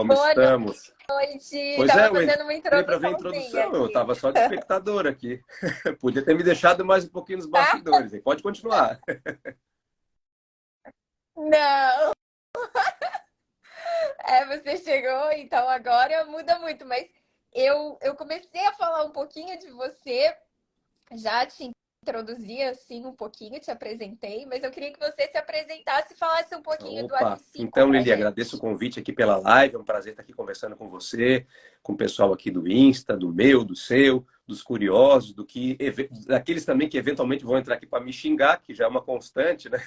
como Boa estamos? noite. Pois Tava é, fazendo uma entrei para ver a introduçãozinha introdução, eu aqui. estava só de espectador aqui. Podia ter me deixado mais um pouquinho nos bastidores, hein? Pode continuar. Não, você chegou, então agora muda muito, mas eu comecei a falar um pouquinho de você, já te introduzi assim um pouquinho, te apresentei, mas eu queria que você se apresentasse e falasse um pouquinho do Opa! F5 Então, pra Lili, agradeço o gente. convite aqui pela live. É um prazer estar aqui conversando com você, com o pessoal aqui do Insta, do meu, do seu, dos curiosos, daqueles também que eventualmente vão entrar aqui para me xingar, que já é uma constante, né?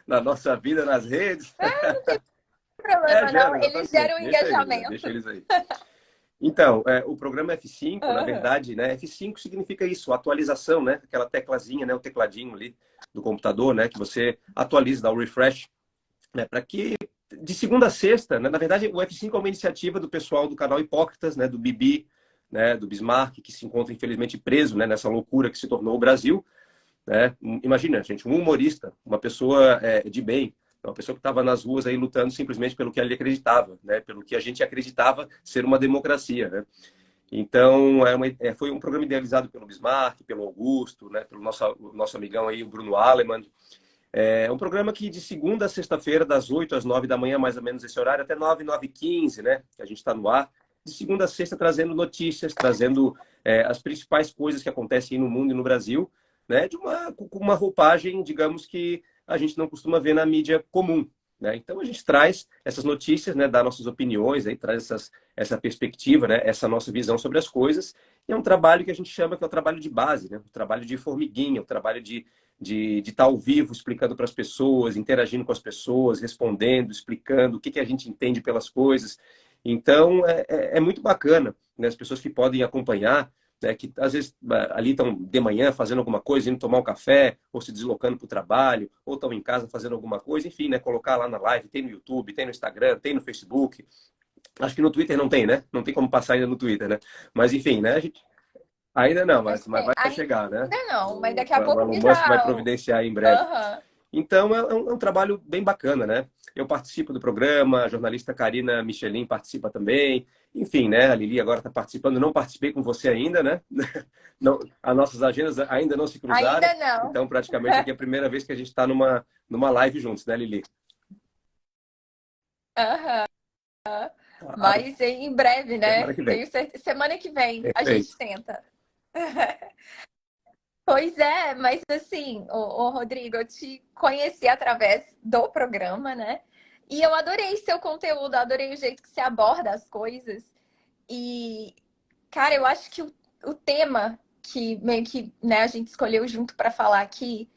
Na nossa vida, nas redes. Não tem problema não, Gera, eles exatamente. geram Deixa eles, né? engajamento. Deixa eles aí. Então, o programa F5, na Aham. verdade, né? F5 significa isso, atualização, né? Aquela teclazinha, né? O tecladinho ali do computador, né? Que você atualiza, dá o refresh, né? Para que de segunda a sexta, né? Na verdade, o F5 é uma iniciativa do pessoal do canal Hipócritas, né? Do Bibi, né? Do Bismarck, que se encontra infelizmente preso, né? Nessa loucura que se tornou o Brasil, né? Imagina, gente, um humorista, uma pessoa de bem, uma pessoa que estava nas ruas aí lutando simplesmente pelo que ele acreditava, né? Pelo que a gente acreditava ser uma democracia, né? Então, foi um programa idealizado pelo Bismarck, pelo Augusto, né? Pelo nosso amigão aí, o Bruno Alemann. É um programa que de segunda a sexta-feira, das 8 às 9 da manhã, mais ou menos esse horário, até 9, 9h15, né? Que a gente está no ar. De segunda a sexta, trazendo notícias, trazendo as principais coisas que acontecem no mundo e no Brasil, né? Com uma roupagem, digamos, que a gente não costuma ver na mídia comum, né? Então, a gente traz essas notícias, né? Dá nossas opiniões, aí, traz essa perspectiva, né? Essa nossa visão sobre as coisas. E é um trabalho que a gente chama que é o trabalho de base, né? O trabalho de formiguinha, o trabalho de estar ao vivo explicando para as pessoas, interagindo com as pessoas, respondendo, explicando o que a gente entende pelas coisas. Então, é muito bacana, né? As pessoas que podem acompanhar, né? Que às vezes ali estão de manhã fazendo alguma coisa, indo tomar um café, ou se deslocando para o trabalho, ou estão em casa fazendo alguma coisa, enfim, né? Colocar lá na live, tem no YouTube, tem no Instagram, tem no Facebook. Acho que no Twitter não tem, né? Não tem como passar ainda no Twitter, né? Mas enfim, né? Ainda não, Acho mas, que mas tem. vai chegar, né? Ainda não, mas daqui a O pouco Elon que Musk vai já. providenciar em breve. Aham. Então, é um trabalho bem bacana, né? Eu participo do programa, a jornalista Karina Michelin participa também. Enfim, né? A Lili agora está participando. Não participei com você ainda, né? Não, as nossas agendas ainda não se cruzaram. Ainda não. Então, praticamente aqui é a primeira vez que a gente está numa live juntos, né, Lili? Aham. Claro, Mas em breve, né? semana que vem. Tenho certeza. Semana que vem a gente Perfeito. tenta. Pois é, mas assim, o Rodrigo, eu te conheci através do programa, né? E eu adorei seu conteúdo, adorei o jeito que você aborda as coisas. E, cara, eu acho que o tema que meio que né, a gente escolheu junto para falar aqui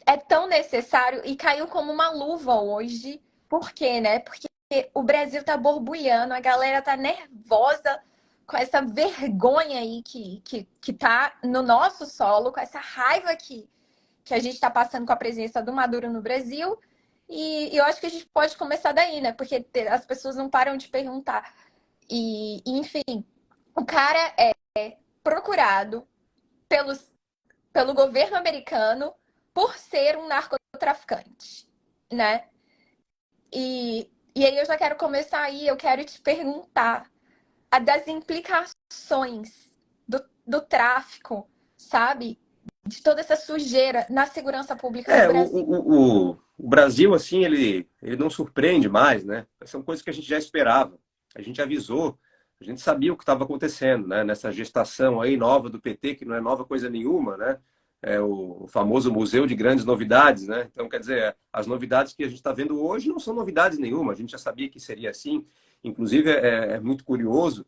é tão necessário e caiu como uma luva hoje. Por quê, né? Porque o Brasil tá borbulhando, a galera tá nervosa com essa vergonha aí que tá no nosso solo, com essa raiva que a gente tá passando com a presença do Maduro no Brasil. E eu acho que a gente pode começar daí, né? Porque as pessoas não param de perguntar. Enfim, o cara é procurado pelos, pelo governo americano por ser um narcotraficante, né? E aí eu já quero começar aí, eu quero te perguntar das implicações do tráfico, sabe? De toda essa sujeira na segurança pública do É, Brasil. o Brasil, assim, ele não surpreende mais, né? São coisas que a gente já esperava. A gente avisou, a gente sabia o que estava acontecendo, né? Nessa gestação aí nova do PT, que não é nova coisa nenhuma, né? É o famoso Museu de Grandes Novidades, né? Então, quer dizer, as novidades que a gente está vendo hoje não são novidades nenhuma. A gente já sabia que seria assim. Inclusive, é muito curioso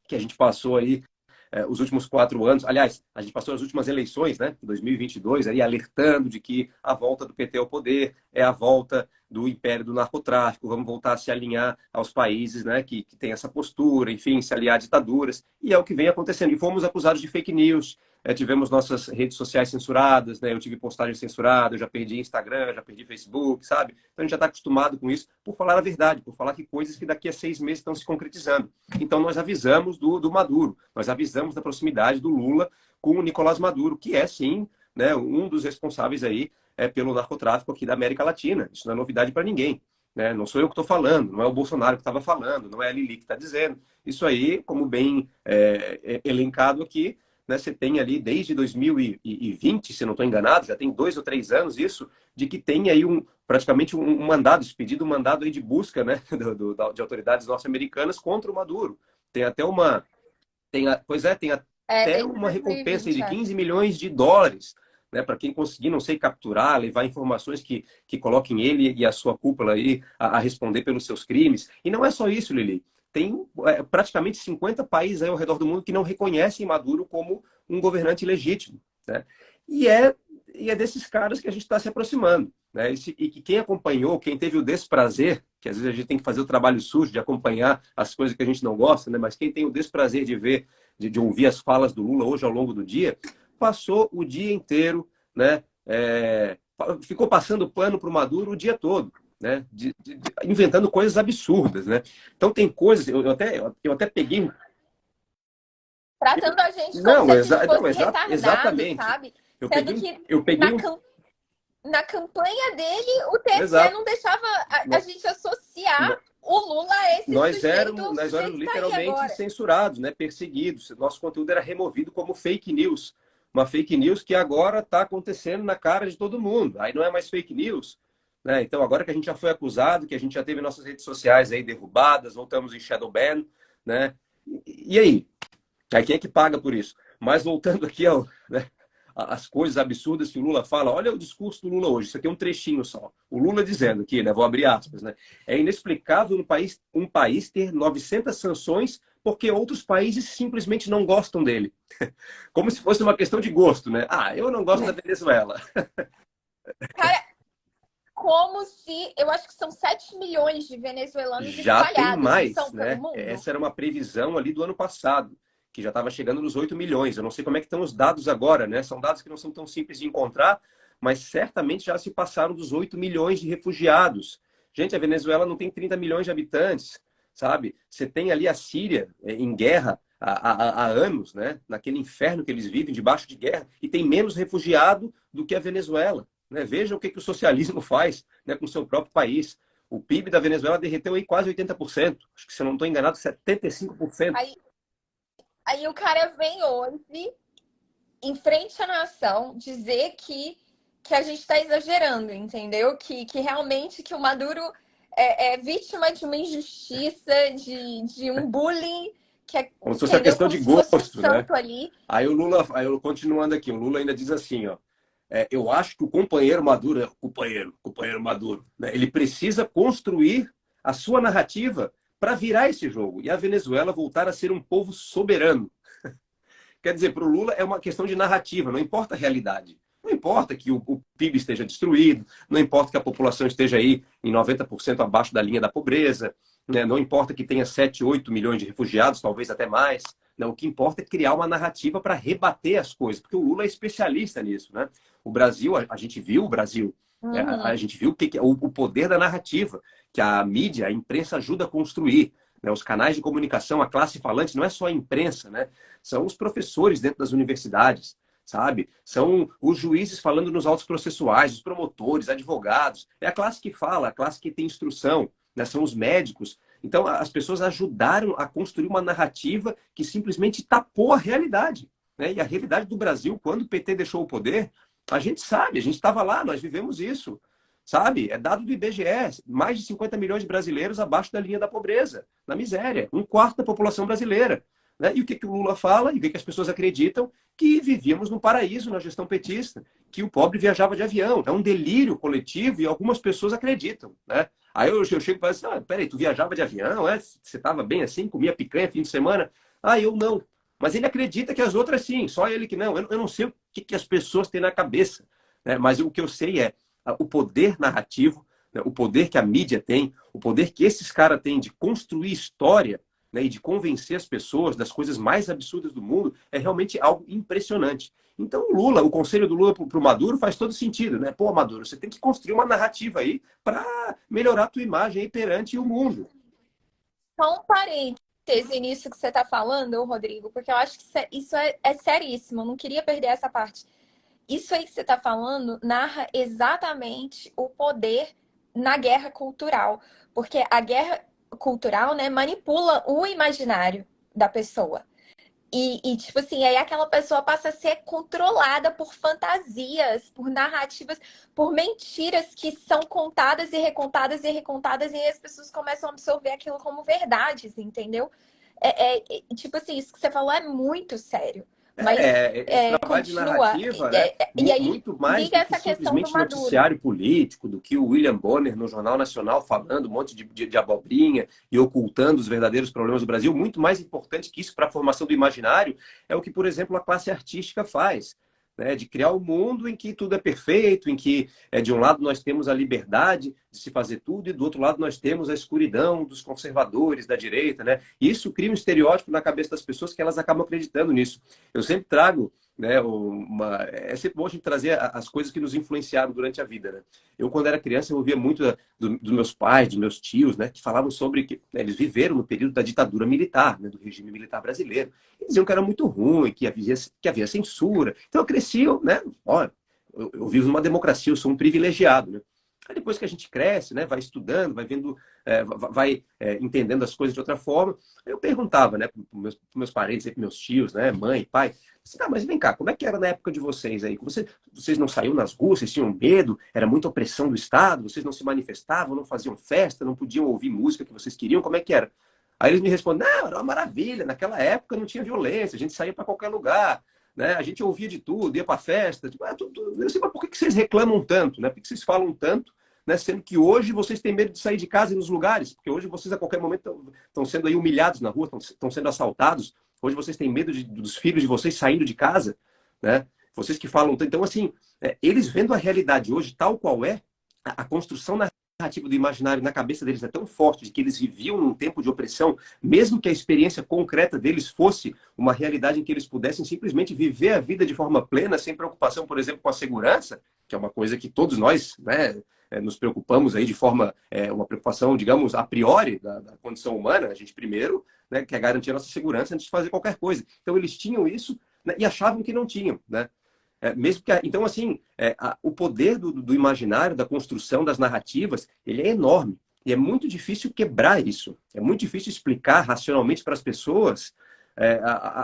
que a gente passou aí os últimos 4 anos. Aliás, a gente passou as últimas eleições, né, 2022, aí alertando de que a volta do PT ao poder é a volta do império do narcotráfico, vamos voltar a se alinhar aos países, né, que têm essa postura, enfim, se aliar a ditaduras, e é o que vem acontecendo. E fomos acusados de fake news, tivemos nossas redes sociais censuradas, né? Eu tive postagem censurada, eu já perdi Instagram, já perdi Facebook, sabe? Então a gente já está acostumado com isso por falar a verdade, por falar que coisas que daqui a 6 meses estão se concretizando. Então nós avisamos do Maduro, nós avisamos da proximidade do Lula com o Nicolás Maduro, que é sim, né, um dos responsáveis aí pelo narcotráfico aqui da América Latina. Isso não é novidade para ninguém. né? Não sou eu que estou falando, não é o Bolsonaro que estava falando, não é a Lili que está dizendo. Isso aí, como bem elencado aqui, né, você tem ali desde 2020, se não estou enganado, já tem 2 ou 3 anos isso, de que tem aí praticamente um mandado, esse pedido, um mandado aí de busca, né, de autoridades norte-americanas contra o Maduro. Tem até uma, pois é, tem até Desde uma recompensa aí 2020, de é. 15 milhões de dólares, né, para quem conseguir, não sei, capturar, levar informações que coloquem ele e a sua cúpula aí a responder pelos seus crimes. E não é só isso, Lili. Tem praticamente 50 países aí ao redor do mundo que não reconhecem Maduro como um governante legítimo, né? E é, e é desses caras que a gente está se aproximando, né? E que quem acompanhou, quem teve o desprazer, que às vezes a gente tem que fazer o trabalho sujo de acompanhar as coisas que a gente não gosta, né? Mas quem tem o desprazer de ver, de ouvir as falas do Lula hoje ao longo do dia, passou o dia inteiro, né? Ficou passando pano para o Maduro o dia todo, né? Inventando coisas absurdas, né? Então tem coisas, eu até peguei. Tratando a gente como se Não, a gente não, fosse retardado, exatamente. sabe? Eu Sendo peguei, que eu peguei na, um. na campanha dele, o TSE Exato. não deixava a gente associar o Lula a esse sujeito, ao Nós sujeito éramos que está aí literalmente agora. censurados, né? Perseguidos. Nosso conteúdo era removido como fake news. Uma fake news que agora está acontecendo na cara de todo mundo. Aí não é mais fake news. Né? Então, agora que a gente já foi acusado, que a gente já teve nossas redes sociais aí derrubadas, voltamos em shadow ban, né? E aí? Aí quem é que paga por isso? Mas voltando aqui né, as coisas absurdas que o Lula fala, olha o discurso do Lula hoje, isso aqui é um trechinho só. O Lula dizendo aqui, né, vou abrir aspas, né, é inexplicável um país ter 900 sanções porque outros países simplesmente não gostam dele. Como se fosse uma questão de gosto, né? Ah, eu não gosto da Venezuela. Cara, como se. Eu acho que são 7 milhões de venezuelanos Já tem espalhados, não mais, são, pelo né? mundo? Essa era uma previsão ali do ano passado, que já estava chegando nos 8 milhões. Eu não sei como é que estão os dados agora, né? São dados que não são tão simples de encontrar, mas certamente já se passaram dos 8 milhões de refugiados. Gente, a Venezuela não tem 30 milhões de habitantes, sabe? Você tem ali a Síria em guerra há anos, né? Naquele inferno que eles vivem, debaixo de guerra, e tem menos refugiado do que a Venezuela. Né? Veja o que o socialismo faz, né, com o seu próprio país. O PIB da Venezuela derreteu aí quase 80%. Acho que, se eu não estou enganado, 75%. Aí, aí o cara vem hoje, em frente à nação, dizer que a gente está exagerando, entendeu? Que realmente que o Maduro é vítima de uma injustiça, de um bullying, Como se fosse a entendeu? questão Como de se fosse um gosto, né? santo ali. Aí o Lula, continuando aqui, o Lula ainda diz assim, ó, eu acho que o companheiro Maduro, companheiro Maduro, né, ele precisa construir a sua narrativa para virar esse jogo e a Venezuela voltar a ser um povo soberano. Quer dizer, para o Lula é uma questão de narrativa, não importa a realidade. Não importa que o PIB esteja destruído, não importa que a população esteja aí em 90% abaixo da linha da pobreza, né? Não importa que tenha 7, 8 milhões de refugiados, talvez até mais. Né? O que importa é criar uma narrativa para rebater as coisas, porque o Lula é especialista nisso. Né? O Brasil, a gente viu o Brasil, a Uhum. gente viu o poder da narrativa, que a mídia, a imprensa ajuda a construir. Né? Os canais de comunicação, a classe falante, não é só a imprensa, né? São os professores dentro das universidades, sabe? São os juízes falando nos autos processuais, os promotores, advogados. É a classe que fala, a classe que tem instrução, né? São os médicos. Então, as pessoas ajudaram a construir uma narrativa que simplesmente tapou a realidade. Né? E a realidade do Brasil, quando o PT deixou o poder, a gente sabe, a gente estava lá, nós vivemos isso. Sabe? É dado do IBGE, mais de 50 milhões de brasileiros abaixo da linha da pobreza, na miséria, um quarto da população brasileira. Né? E o que o Lula fala, e o que as pessoas acreditam? Que vivíamos num paraíso na gestão petista, que o pobre viajava de avião. É um delírio coletivo e algumas pessoas acreditam. Né? Aí eu chego e falo assim, peraí, tu viajava de avião? Você estava bem assim, comia picanha fim de semana? Eu não. Mas ele acredita que as outras sim, só ele que não. Eu não sei o que as pessoas têm na cabeça. Né? Mas o que eu sei é o poder narrativo, né? O poder que a mídia tem, o poder que esses caras têm de construir história, né, e de convencer as pessoas das coisas mais absurdas do mundo, é realmente algo impressionante. Então, o conselho do Lula para o Maduro faz todo sentido, né? Pô, Maduro, você tem que construir uma narrativa aí para melhorar a tua imagem aí perante o mundo. Só um parêntese nisso que você está falando, Rodrigo, porque eu acho que isso é seríssimo. Eu não queria perder essa parte. Isso aí que você está falando narra exatamente o poder na guerra cultural, porque a guerra cultural, né, manipula o imaginário da pessoa. Tipo assim, aí aquela pessoa passa a ser controlada por fantasias, por narrativas, por mentiras que são contadas e recontadas e recontadas, e aí as pessoas começam a absorver aquilo como verdades, entendeu? Tipo assim, isso que você falou é muito sério. Mas Esse trabalho de continua. narrativa, né? E aí Muito mais liga do que essa questão do simplesmente Maduro. noticiário político, do que o William Bonner no Jornal Nacional falando um monte de abobrinha e ocultando os verdadeiros problemas do Brasil. Muito mais importante que isso para a formação do imaginário é o que, por exemplo, a classe artística faz. Né, de criar um mundo em que tudo é perfeito, em que de um lado nós temos a liberdade de se fazer tudo e do outro lado nós temos a escuridão dos conservadores, da direita. Né? E isso cria um estereótipo na cabeça das pessoas que elas acabam acreditando nisso. Eu sempre trago, né, é sempre bom a gente trazer as coisas que nos influenciaram durante a vida. Né? Eu, quando era criança, eu ouvia muito dos meus pais, dos meus tios, né, que falavam sobre que né, eles viveram no período da ditadura militar, né, do regime militar brasileiro. E diziam que era muito ruim, que havia censura. Então eu cresci, né, olha, eu vivo numa democracia, eu sou um privilegiado. Né? Aí depois que a gente cresce, né, vai estudando, vai vendo, vai entendendo as coisas de outra forma, eu perguntava, né, para meus parentes, para meus tios, né, mãe, pai, tá, mas vem cá, como é que era na época de vocês aí? Vocês não saíam nas ruas, vocês tinham medo, era muita opressão do Estado, vocês não se manifestavam, não faziam festa, não podiam ouvir música que vocês queriam, como é que era? Aí eles me respondem, não, era uma maravilha, naquela época não tinha violência, a gente saía para qualquer lugar, né? A gente ouvia de tudo, ia para festa, tipo, eu sei, mas por que vocês reclamam tanto, né? Por que vocês falam tanto, né? Sendo que hoje vocês têm medo de sair de casa e ir nos lugares, porque hoje vocês a qualquer momento estão sendo aí humilhados na rua, estão sendo assaltados, hoje vocês têm medo dos filhos de vocês saindo de casa, né? Vocês que falam tanto. Então, assim, eles vendo a realidade hoje tal qual é, a construção narrativa do imaginário na cabeça deles é tão forte de que eles viviam num tempo de opressão, mesmo que a experiência concreta deles fosse uma realidade em que eles pudessem simplesmente viver a vida de forma plena, sem preocupação, por exemplo, com a segurança, que é uma coisa que todos nós, né, nos preocupamos aí de forma, uma preocupação, digamos, a priori da condição humana. A gente primeiro, né, quer garantir a nossa segurança antes de fazer qualquer coisa. Então eles tinham isso, né, e achavam que não tinham, né? Mesmo que, então, assim, o poder do imaginário, da construção das narrativas, ele é enorme. E é muito difícil quebrar isso. É muito difícil explicar racionalmente para as pessoas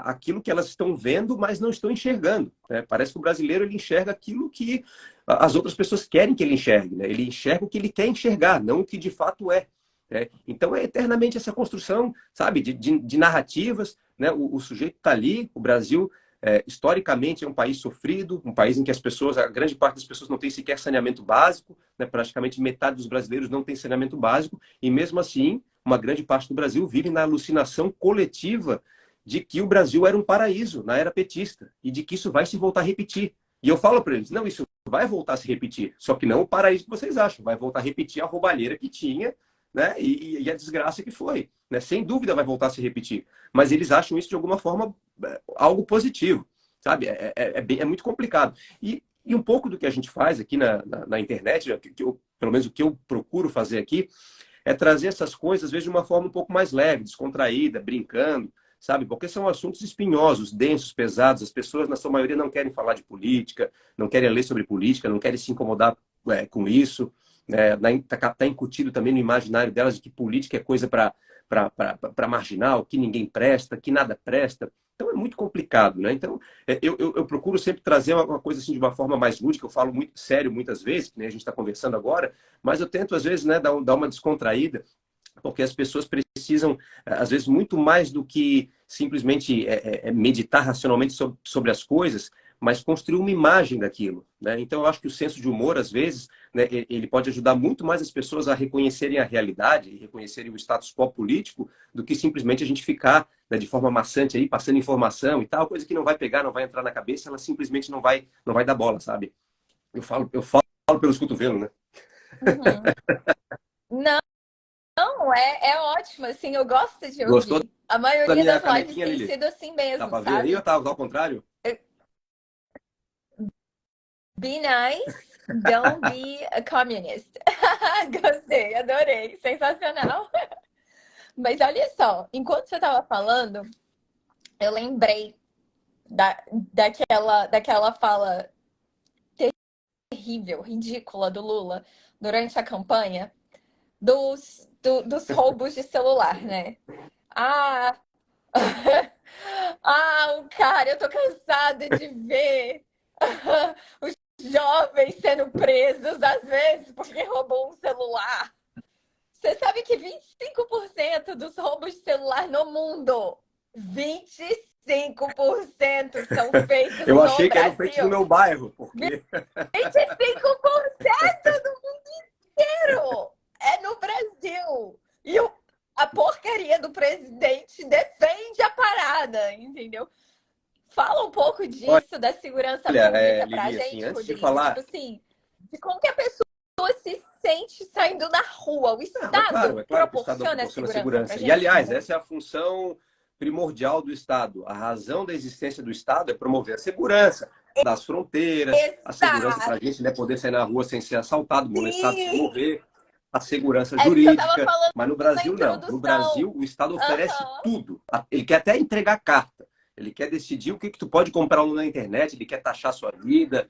aquilo que elas estão vendo, mas não estão enxergando. Né? Parece que o brasileiro ele enxerga aquilo que as outras pessoas querem que ele enxergue. Né? Ele enxerga o que ele quer enxergar, não o que de fato é. Né? Então é eternamente essa construção, sabe, de narrativas. Né? O sujeito está ali, o Brasil historicamente é um país sofrido, um país em que as pessoas, a grande parte das pessoas não tem sequer saneamento básico, né? Praticamente metade dos brasileiros não tem saneamento básico, e mesmo assim, uma grande parte do Brasil vive na alucinação coletiva de que o Brasil era um paraíso na era petista, e de que isso vai se voltar a repetir. E eu falo para eles, não, isso vai voltar a se repetir, só que não o paraíso que vocês acham, vai voltar a repetir a roubalheira que tinha, né? E a desgraça que foi. Né? Sem dúvida vai voltar a se repetir. Mas eles acham isso de alguma forma algo positivo, sabe? É muito complicado. E um pouco do que a gente faz aqui na internet, pelo menos o que eu procuro fazer aqui, é trazer essas coisas, às vezes, de uma forma um pouco mais leve, descontraída, brincando, sabe? Porque são assuntos espinhosos, densos, pesados. As pessoas, na sua maioria, não querem falar de política, não querem ler sobre política, não querem se incomodar com isso. Tá incutido também no imaginário delas de que política é coisa para marginal, que ninguém presta, que nada presta. Então é muito complicado, né? Então eu procuro sempre trazer uma coisa assim de uma forma mais lúdica. Eu falo muito sério muitas vezes, que nem a gente está conversando agora, mas eu tento às vezes, né, dar uma descontraída, porque as pessoas precisam, às vezes, muito mais do que simplesmente meditar racionalmente sobre as coisas, mas construir uma imagem daquilo. Né? Então, eu acho que o senso de humor, às vezes, né, ele pode ajudar muito mais as pessoas a reconhecerem a realidade e reconhecerem o status quo político do que simplesmente a gente ficar, né, de forma maçante aí, passando informação e tal, coisa que não vai pegar, não vai entrar na cabeça, ela simplesmente não vai dar bola, sabe? Eu falo pelos cotovelos, né? Uhum. Não, é ótimo, assim, eu gosto de Gostou ouvir. A da maioria minha das lives canequinha, tem Lili? sido assim Dá mesmo, pra ver aí ou sabe? tá ao contrário? Be nice, don't be a communist. Gostei, adorei, sensacional. Mas olha só, enquanto você estava falando, eu lembrei daquela fala horrível, ridícula do Lula durante a campanha dos roubos de celular, né? Ah, o cara, eu tô cansada de ver os jovens sendo presos, às vezes, porque roubou um celular. Você sabe que 25% dos roubos de celular no mundo, 25% são feitos Eu no achei que eram feitos no Brasil. meu bairro, porque 25% do mundo inteiro é no Brasil. E a porcaria do presidente defende a parada, entendeu? Fala um pouco disso, da segurança olha, pública pra Lili, assim, gente, antes de Rodrigo. Tipo falar. assim, de como que a pessoa se sente saindo na rua. O Não, Estado é claro que o Estado não proporciona proporciona segurança pra segurança. E, gente, aliás, entendeu? essa é a função primordial do Estado. A razão da existência do Estado é promover a segurança das fronteiras, a segurança para a Exato. gente, né, poder sair na rua sem ser assaltado, molestado, se Sim. mover, a segurança É isso que eu tava jurídica. falando Mas no na Brasil, não. No introdução. Brasil, o Estado oferece Aham. tudo. Ele quer até entregar carta. Ele quer decidir o que tu pode comprar na internet, ele quer taxar sua vida.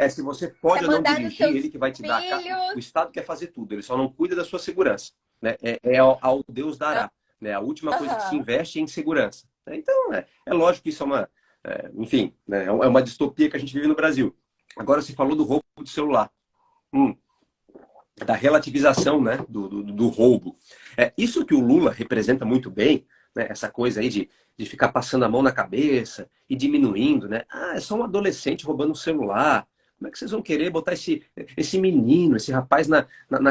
Se você pode Quer ou não mandar nos dirigir, seus ele que vai te dar a carta. O filhos. Estado quer fazer tudo, ele só não cuida da sua segurança. Né? Ao Deus dará. Né? A última coisa que se Aham. investe é em segurança. Né? Então, é lógico que isso é uma. Enfim, né? É uma distopia que a gente vive no Brasil. Agora, se falou do roubo de celular. Da relativização, né, do roubo. Isso que o Lula representa muito bem, né, essa coisa aí de ficar passando a mão na cabeça e diminuindo, né? É só um adolescente roubando um celular. Como é que vocês vão querer botar esse menino, esse rapaz na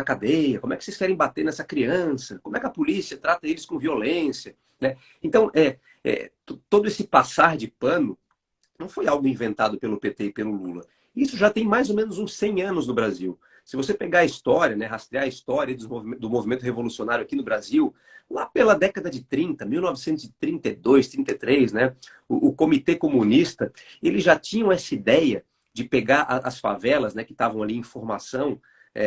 cadeia? Como é que vocês querem bater nessa criança? Como é que a polícia trata eles com violência? Né? Então, todo esse passar de pano não foi algo inventado pelo PT e pelo Lula. Isso já tem mais ou menos uns 100 anos no Brasil. Se você pegar a história, né, rastrear a história do movimento revolucionário aqui no Brasil, lá pela década de 30, 1932, 33, né, o Comitê Comunista, eles já tinham essa ideia de pegar as favelas, né, que estavam ali em formação,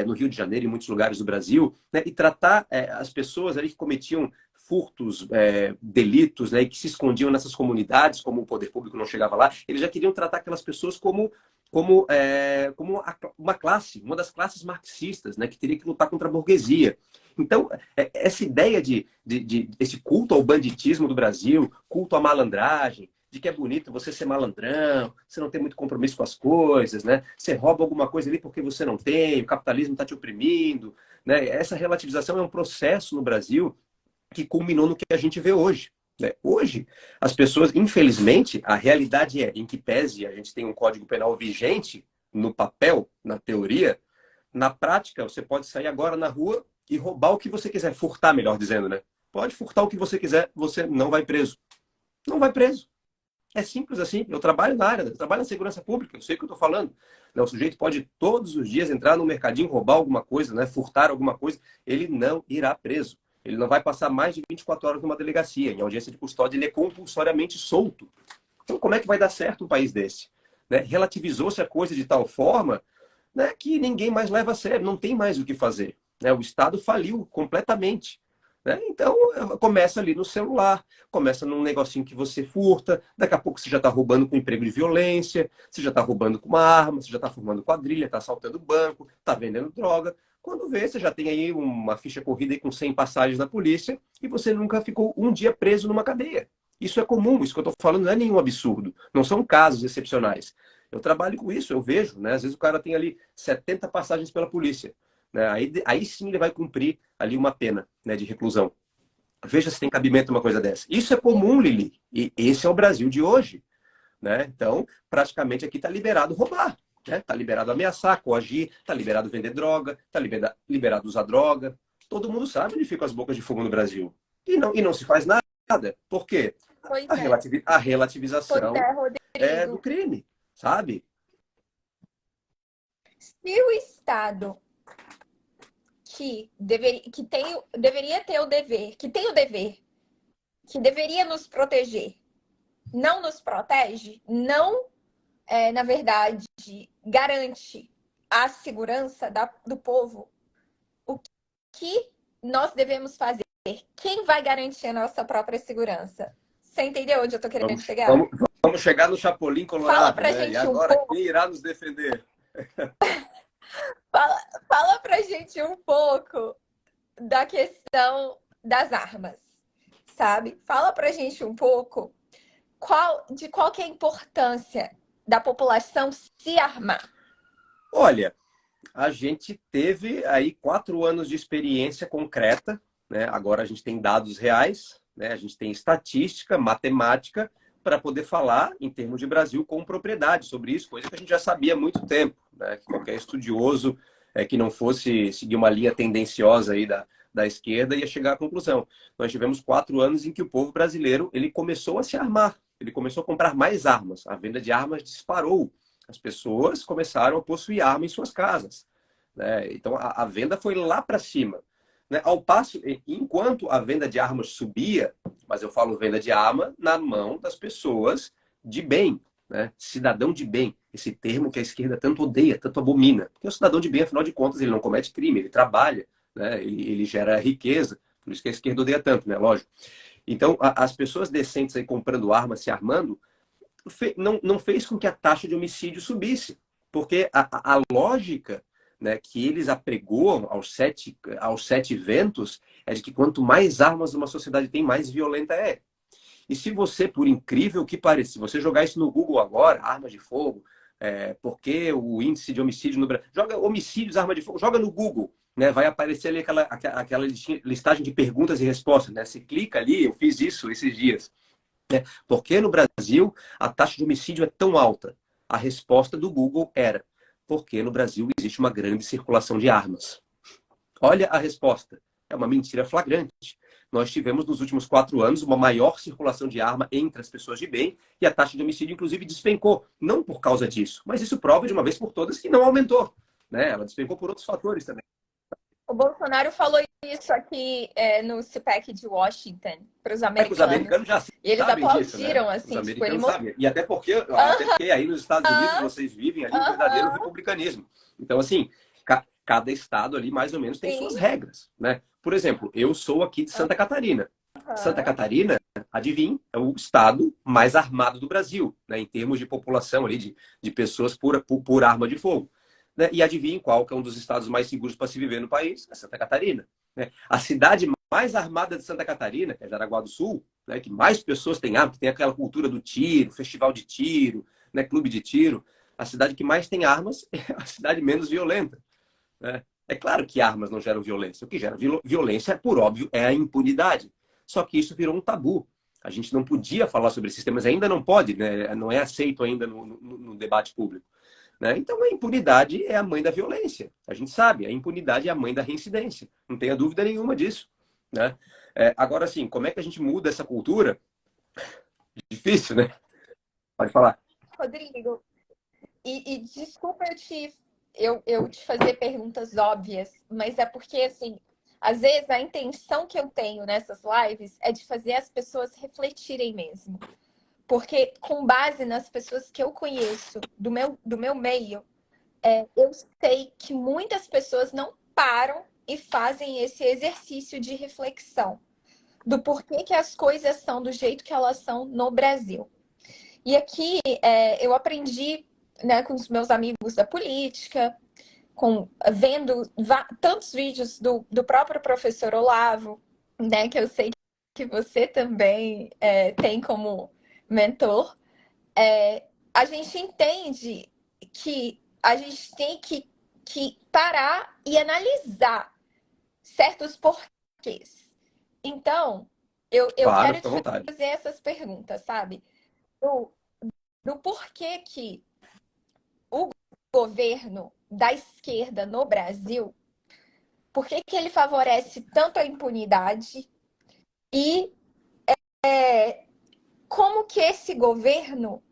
no Rio de Janeiro e em muitos lugares do Brasil, né, e tratar as pessoas ali que cometiam furtos, delitos, né, e que se escondiam nessas comunidades, como o poder público não chegava lá, eles já queriam tratar aquelas pessoas como uma classe, uma das classes marxistas, né, que teria que lutar contra a burguesia. Então, essa ideia esse culto ao banditismo do Brasil, culto à malandragem, de que é bonito você ser malandrão, você não tem muito compromisso com as coisas, né? Você rouba alguma coisa ali porque você não tem, o capitalismo está te oprimindo, né? Essa relativização é um processo no Brasil que culminou no que a gente vê hoje. Né? Hoje, as pessoas, infelizmente, a realidade em que pese a gente tem um Código Penal vigente no papel, na teoria, na prática, você pode sair agora na rua e roubar o que você quiser, furtar, melhor dizendo, né? Pode furtar o que você quiser, você não vai preso. Não vai preso. É simples assim. Eu trabalho na área, eu trabalho na segurança pública, eu sei o que eu estou falando. O sujeito pode todos os dias entrar no mercadinho, roubar alguma coisa, né? Furtar alguma coisa, ele não irá preso. Ele não vai passar mais de 24 horas numa delegacia. Em audiência de custódia, ele é compulsoriamente solto. Então, como é que vai dar certo um país desse? Né? Relativizou-se a coisa de tal forma, né, que ninguém mais leva a sério, não tem mais o que fazer. Né? O Estado faliu completamente. Né? Então, começa ali no celular, começa num negocinho que você furta, daqui a pouco você já está roubando com emprego de violência, você já está roubando com uma arma, você já está formando quadrilha, está assaltando banco, está vendendo droga. Quando vê, você já tem aí uma ficha corrida aí com 100 passagens na polícia e você nunca ficou um dia preso numa cadeia. Isso é comum, isso que eu estou falando não é nenhum absurdo, não são casos excepcionais. Eu trabalho com isso, eu vejo, né? Às vezes o cara tem ali 70 passagens pela polícia. Né? Aí sim ele vai cumprir ali uma pena, né, de reclusão. Veja se tem cabimento uma coisa dessa. Isso é comum, Lili. E esse é o Brasil de hoje. Né? Então, praticamente aqui está liberado roubar. Está liberado ameaçar, coagir, está liberado vender droga, está liberado usar droga. Todo mundo sabe onde ficam as bocas de fogo no Brasil. E não se faz nada. Por quê? Pois A, é. a Pois relativização é, do Rodrigo. crime, sabe? Se o Estado deveria ter o dever, que tem o dever, que deveria nos proteger, não nos protege, não, na verdade, garante a segurança do povo, o que nós devemos fazer? Quem vai garantir a nossa própria segurança? Você entendeu onde eu tô querendo Vamos, chegar? vamos chegar no Chapolin Fala Colorado, pra né? E gente um agora pouco. quem irá nos defender? Fala pra gente um pouco da questão das armas, sabe? Fala pra gente um pouco de qual que é a importância da população se armar. Olha, a gente teve aí 4 anos de experiência concreta, né? Agora a gente tem dados reais, né? A gente tem estatística, matemática, para poder falar, em termos de Brasil, com propriedade sobre isso, coisa que a gente já sabia há muito tempo, né? Que qualquer estudioso que não fosse seguir uma linha tendenciosa aí da esquerda ia chegar à conclusão. Nós tivemos 4 anos em que o povo brasileiro ele começou a se armar, ele começou a comprar mais armas, a venda de armas disparou. As pessoas começaram a possuir arma em suas casas, né? Então a venda foi lá para cima, né? Ao passo, enquanto a venda de armas subia, mas eu falo venda de arma na mão das pessoas de bem, né? Cidadão de bem, esse termo que a esquerda tanto odeia, tanto abomina. Porque o cidadão de bem, afinal de contas, ele não comete crime, ele trabalha, né? Ele gera riqueza, por isso que a esquerda odeia tanto, né? Lógico. Então, as pessoas decentes aí comprando armas, se armando, não fez com que a taxa de homicídio subisse. Porque a lógica, né, que eles apregoam aos sete ventos é de que quanto mais armas uma sociedade tem, mais violenta é. E se você, por incrível que pareça, se você jogar isso no Google agora, armas de fogo, porque o índice de homicídio no Brasil... Joga homicídios, arma de fogo, joga no Google, né? Vai aparecer ali aquela listagem de perguntas e respostas, né? Você clica ali, eu fiz isso esses dias. Por que no Brasil a taxa de homicídio é tão alta? A resposta do Google era: porque no Brasil existe uma grande circulação de armas. Olha a resposta. É uma mentira flagrante. Nós tivemos nos últimos 4 anos uma maior circulação de arma entre as pessoas de bem e a taxa de homicídio, inclusive, despencou. Não por causa disso, mas isso prova de uma vez por todas que não aumentou, né? Ela despencou por outros fatores também. O Bolsonaro falou isso aqui no CPAC de Washington para os Os americanos já e eles sabem disso, né? aplaudiram, Os assim, tipo, ele americanos sabem. E até porque aí nos Estados Unidos vocês vivem ali um verdadeiro republicanismo. Então, assim, cada estado ali mais ou menos tem suas sim, regras, né? Por exemplo, eu sou aqui de Santa Catarina. Santa Catarina, adivinhe, é o estado mais armado do Brasil, né? Em termos de população ali, de pessoas por arma de fogo. Né? E adivinhe qual que é um dos estados mais seguros para se viver no país? É Santa Catarina. Né? A cidade mais armada de Santa Catarina, que é Jaraguá do Sul, né? Que mais pessoas têm arma, que tem aquela cultura do tiro, festival de tiro, né? Clube de tiro. A cidade que mais tem armas é a cidade menos violenta. Né? É claro que armas não geram violência. O que gera violência, por óbvio, é a impunidade. Só que isso virou um tabu. A gente não podia falar sobre esses temas, ainda não pode, né? Não é aceito ainda no debate público. Né? Então, a impunidade é a mãe da violência. A gente sabe, a impunidade é a mãe da reincidência. Não tenha dúvida nenhuma disso. Né? Agora, assim, como é que a gente muda essa cultura? Difícil, né? Pode falar. Rodrigo, e desculpa eu te fazer perguntas óbvias, mas é porque, assim, às vezes a intenção que eu tenho nessas lives é de fazer as pessoas refletirem mesmo. Porque, com base nas pessoas que eu conheço, do meu meio, eu sei que muitas pessoas não param e fazem esse exercício de reflexão do porquê que as coisas são do jeito que elas são no Brasil. E aqui eu aprendi, né, com os meus amigos da política, vendo tantos vídeos do próprio professor Olavo, né, que eu sei que você também tem como mentor. A gente entende que a gente tem que parar e analisar certos porquês. Então, eu Claro, quero fica à te vontade. fazer essas perguntas, sabe? Do, do porquê que o governo da esquerda no Brasil, por que que ele favorece tanto a impunidade e como que esse governo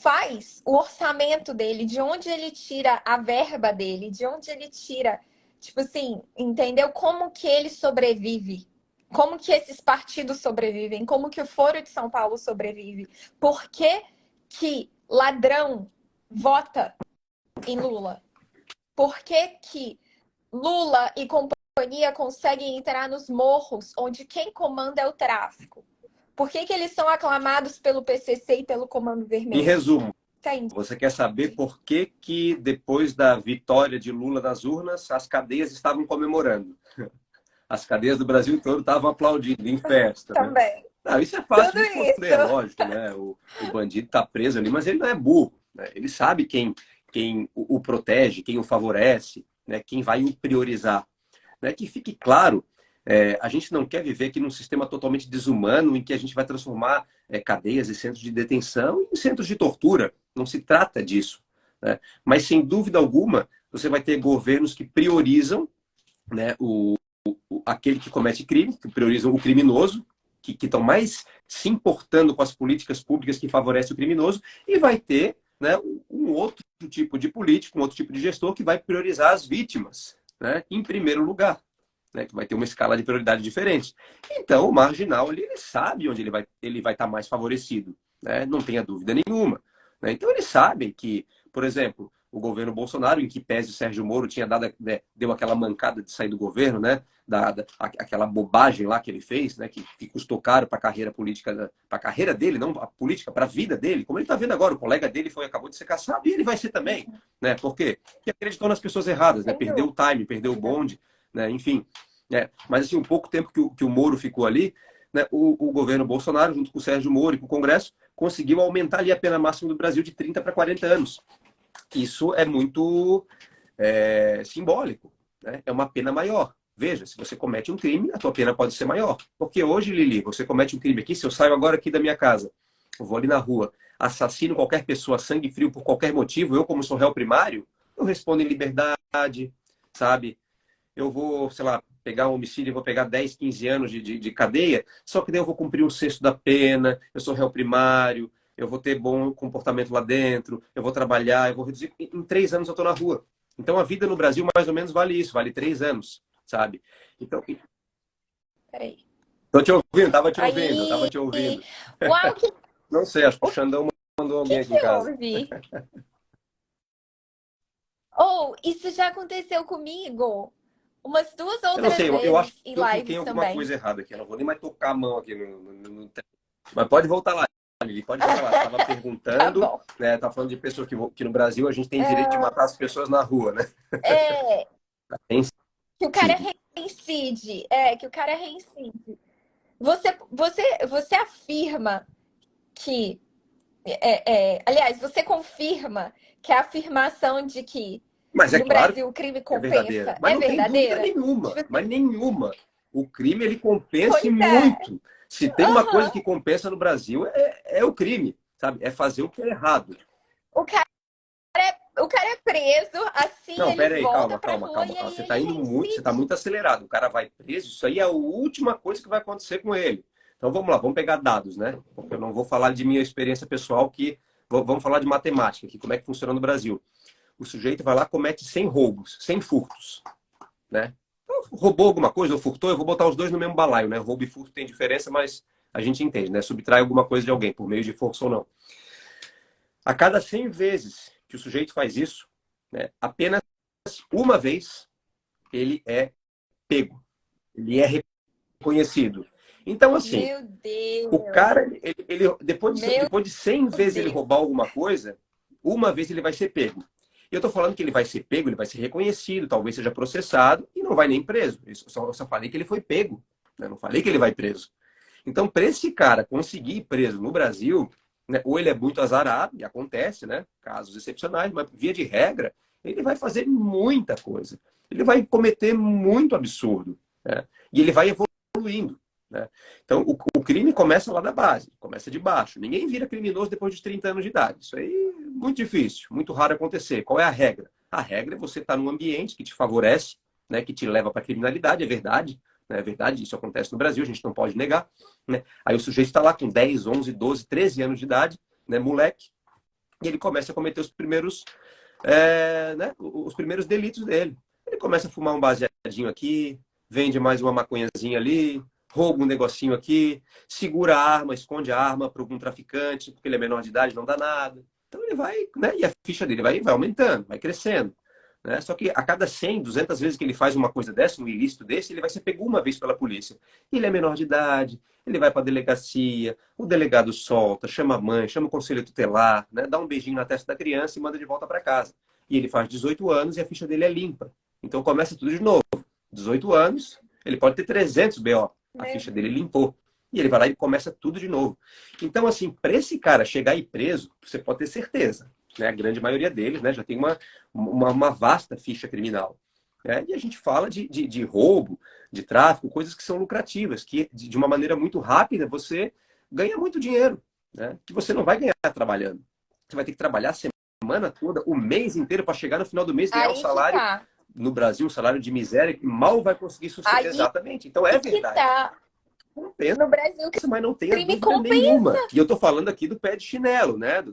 faz o orçamento dele, de onde ele tira a verba dele, de onde ele tira, tipo assim, entendeu? Como que ele sobrevive? Como que esses partidos sobrevivem? Como que o Foro de São Paulo sobrevive? Por que que ladrão vota em Lula? Por que que Lula e companhia conseguem entrar nos morros onde quem comanda é o tráfico? Por que que eles são aclamados pelo PCC e pelo Comando Em Vermelho? resumo. Entendi. Você quer saber por que que depois da vitória de Lula nas urnas, as cadeias estavam comemorando? As cadeias do Brasil todo estavam aplaudindo em festa, né? Também. Não, isso é fácil de Tudo responder, é isso. lógico, né? O bandido está preso ali, mas ele não é burro, né? Ele sabe quem o protege, quem o favorece, né? Quem vai o priorizar. Né? Que fique claro, a gente não quer viver aqui num sistema totalmente desumano em que a gente vai transformar cadeias e centros de detenção em centros de tortura. Não se trata disso. Né? Mas, sem dúvida alguma, você vai ter governos que priorizam, né, aquele que comete crime, que priorizam o criminoso, que estão mais se importando com as políticas públicas que favorecem o criminoso, e vai ter, né, um outro tipo de político, um outro tipo de gestor que vai priorizar as vítimas, né, em primeiro lugar, né, que vai ter uma escala de prioridade diferente. Então, o marginal ali, ele sabe onde ele vai estar mais favorecido, né, não tenha dúvida nenhuma. Né? Então, eles sabem que, por exemplo, o governo Bolsonaro, em que pese o Sérgio Moro tinha dado, né, deu aquela mancada de sair do governo, né, aquela bobagem lá que ele fez, né, que custou caro para a carreira política, para a carreira dele, não a política, para a vida dele, como ele está vendo agora, o colega dele acabou de ser caçado e ele vai ser também. Né? Por quê? Porque acreditou nas pessoas erradas, né? Perdeu o time, perdeu o bonde, né? Enfim. Mas assim, um pouco tempo que o Moro ficou ali, né, o governo Bolsonaro, junto com o Sérgio Moro e com o Congresso, conseguiu aumentar ali a pena máxima do Brasil de 30 para 40 anos. Isso é muito simbólico, né? É uma pena maior. Veja, se você comete um crime, a tua pena pode ser maior. Porque hoje, Lili, você comete um crime aqui, se eu saio agora aqui da minha casa, eu vou ali na rua, assassino qualquer pessoa, sangue frio por qualquer motivo, eu como sou réu primário, eu respondo em liberdade, sabe? Eu vou, sei lá, pegar um homicídio e vou pegar 10, 15 anos de cadeia, só que daí eu vou cumprir um sexto da pena, eu sou réu primário, eu vou ter bom comportamento lá dentro, eu vou trabalhar, eu vou reduzir. Em 3 anos eu estou na rua. Então a vida no Brasil mais ou menos vale isso, vale 3 anos, sabe? Então, Peraí. tô te ouvindo, tava te ouvindo, tava Aí, te ouvindo. uau, Não sei, acho que o o Xandão mandou alguém que aqui em que casa. houve? Ou isso já aconteceu comigo umas 2 Eu não outras sei, eu acho vezes em que eu cliquei em lives alguma também. coisa errada aqui. Eu não vou nem mais tocar a mão aqui no. Mas pode voltar lá, Lili, pode voltar lá. Você estava Tá perguntando, bom. né? Tá falando de pessoas que no Brasil a gente tem direito de matar as pessoas na rua, né? É, Tem que o cara sentido. reincide. Que o cara reincide. Você afirma que. Aliás, você confirma que a afirmação de que Mas é no claro Brasil o crime que é verdadeira. compensa Mas é não tem dúvida verdadeira? nenhuma. Tipo Mas assim, nenhuma. O crime, ele compensa e pois é. muito. Se tem uma coisa Aham. que compensa no Brasil, é o crime, sabe? É fazer o que é errado. O cara, o cara é preso, assim Não, ele pera aí, volta calma, pra calma, rua calma, e calma. aí Você está ele indo muito, você está reincide. muito acelerado. O cara vai preso, isso aí é a última coisa que vai acontecer com ele. Então vamos lá, vamos pegar dados, né? Porque eu não vou falar de minha experiência pessoal, vamos falar de matemática, que como é que funciona no Brasil. O sujeito vai lá, comete 100 roubos, 100 furtos, né? Então, roubou alguma coisa ou furtou, eu vou botar os dois no mesmo balaio, né? Roubo e furto tem diferença, mas a gente entende, né? Subtrai alguma coisa de alguém, por meio de força ou não. A cada 100 vezes que o sujeito faz isso, né, apenas uma vez ele é pego, ele é reconhecido. Então, assim, Meu o Deus. cara, Meu depois de 100 vezes ele roubar Deus. alguma coisa, uma vez ele vai ser pego. E eu estou falando que ele vai ser pego, ele vai ser reconhecido, talvez seja processado e não vai nem preso. Eu só falei que ele foi pego, né? Não falei que ele vai preso. Então, para esse cara conseguir ir preso no Brasil, né, ou ele é muito azarado, e acontece, né? Casos excepcionais, mas via de regra, ele vai fazer muita coisa. Ele vai cometer muito absurdo. Né? E ele vai evoluindo. Né? Então, o crime começa lá da base, começa de baixo. Ninguém vira criminoso depois de 30 anos de idade. Isso aí é muito difícil, muito raro acontecer. Qual é a regra? A regra é você estar num ambiente que te favorece, né, que te leva para a criminalidade, é verdade. Né? É verdade, isso acontece no Brasil, a gente não pode negar. Né? Aí o sujeito está lá com 10, 11, 12, 13 anos de idade, né, moleque, e ele começa a cometer né, os primeiros delitos dele. Ele começa a fumar um baseadinho aqui, vende mais uma maconhazinha ali, rouba um negocinho aqui, segura a arma, esconde a arma para algum traficante, porque ele é menor de idade, não dá nada. Então ele vai, né, e a ficha dele vai aumentando, vai crescendo. né? Só que a cada 100, 200 vezes que ele faz uma coisa dessa, um ilícito desse, ele vai ser pego uma vez pela polícia. Ele é menor de idade, ele vai para a delegacia, o delegado solta, chama a mãe, chama o conselho tutelar, né? Dá um beijinho na testa da criança e manda de volta para casa. E ele faz 18 anos e a ficha dele é limpa. Então começa tudo de novo. 18 anos, ele pode ter 300 BO. A ficha dele limpou. E ele vai lá e começa tudo de novo. Então, assim, para esse cara chegar aí preso, você pode ter certeza, né? A grande maioria deles, né, já tem uma vasta ficha criminal. Né? E a gente fala de roubo, de tráfico, coisas que são lucrativas, que de uma maneira muito rápida você ganha muito dinheiro, né? Que você não vai ganhar trabalhando. Você vai ter que trabalhar a semana toda, o mês inteiro, para chegar no final do mês ganhar um Aí que salário, tá. no Brasil, um salário de miséria que mal vai conseguir sustentar. Aí Exatamente. Então é que verdade. tá. Compensa, No Brasil, mas não tenha crime dúvida compensa. nenhuma. E eu tô falando aqui do pé de chinelo, né?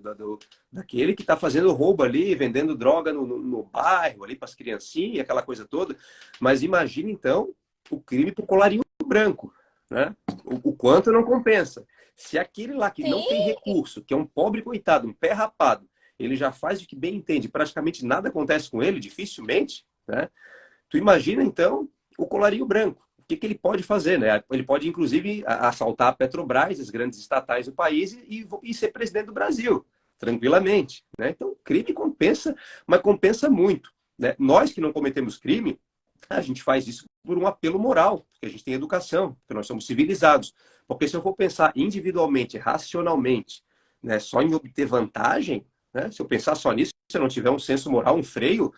Daquele que tá fazendo roubo ali, vendendo droga no bairro, ali para as criancinhas, aquela coisa toda. Mas imagina, então, o crime pro colarinho branco, né? O quanto não compensa. Se aquele lá que não Sim. tem recurso, que é um pobre coitado, um pé rapado, ele já faz o que bem entende, praticamente nada acontece com ele, dificilmente, né? Tu imagina, então, o colarinho branco. O que ele pode fazer, né? Ele pode, inclusive, assaltar a Petrobras, as grandes estatais do país, e ser presidente do Brasil, tranquilamente. Né? Então, o crime compensa, mas compensa muito. Né? Nós que não cometemos crime, a gente faz isso por um apelo moral, porque a gente tem educação, porque nós somos civilizados. Porque se eu for pensar individualmente, racionalmente, né, só em obter vantagem, né, se eu pensar só nisso, se eu não tiver um senso moral, um freio,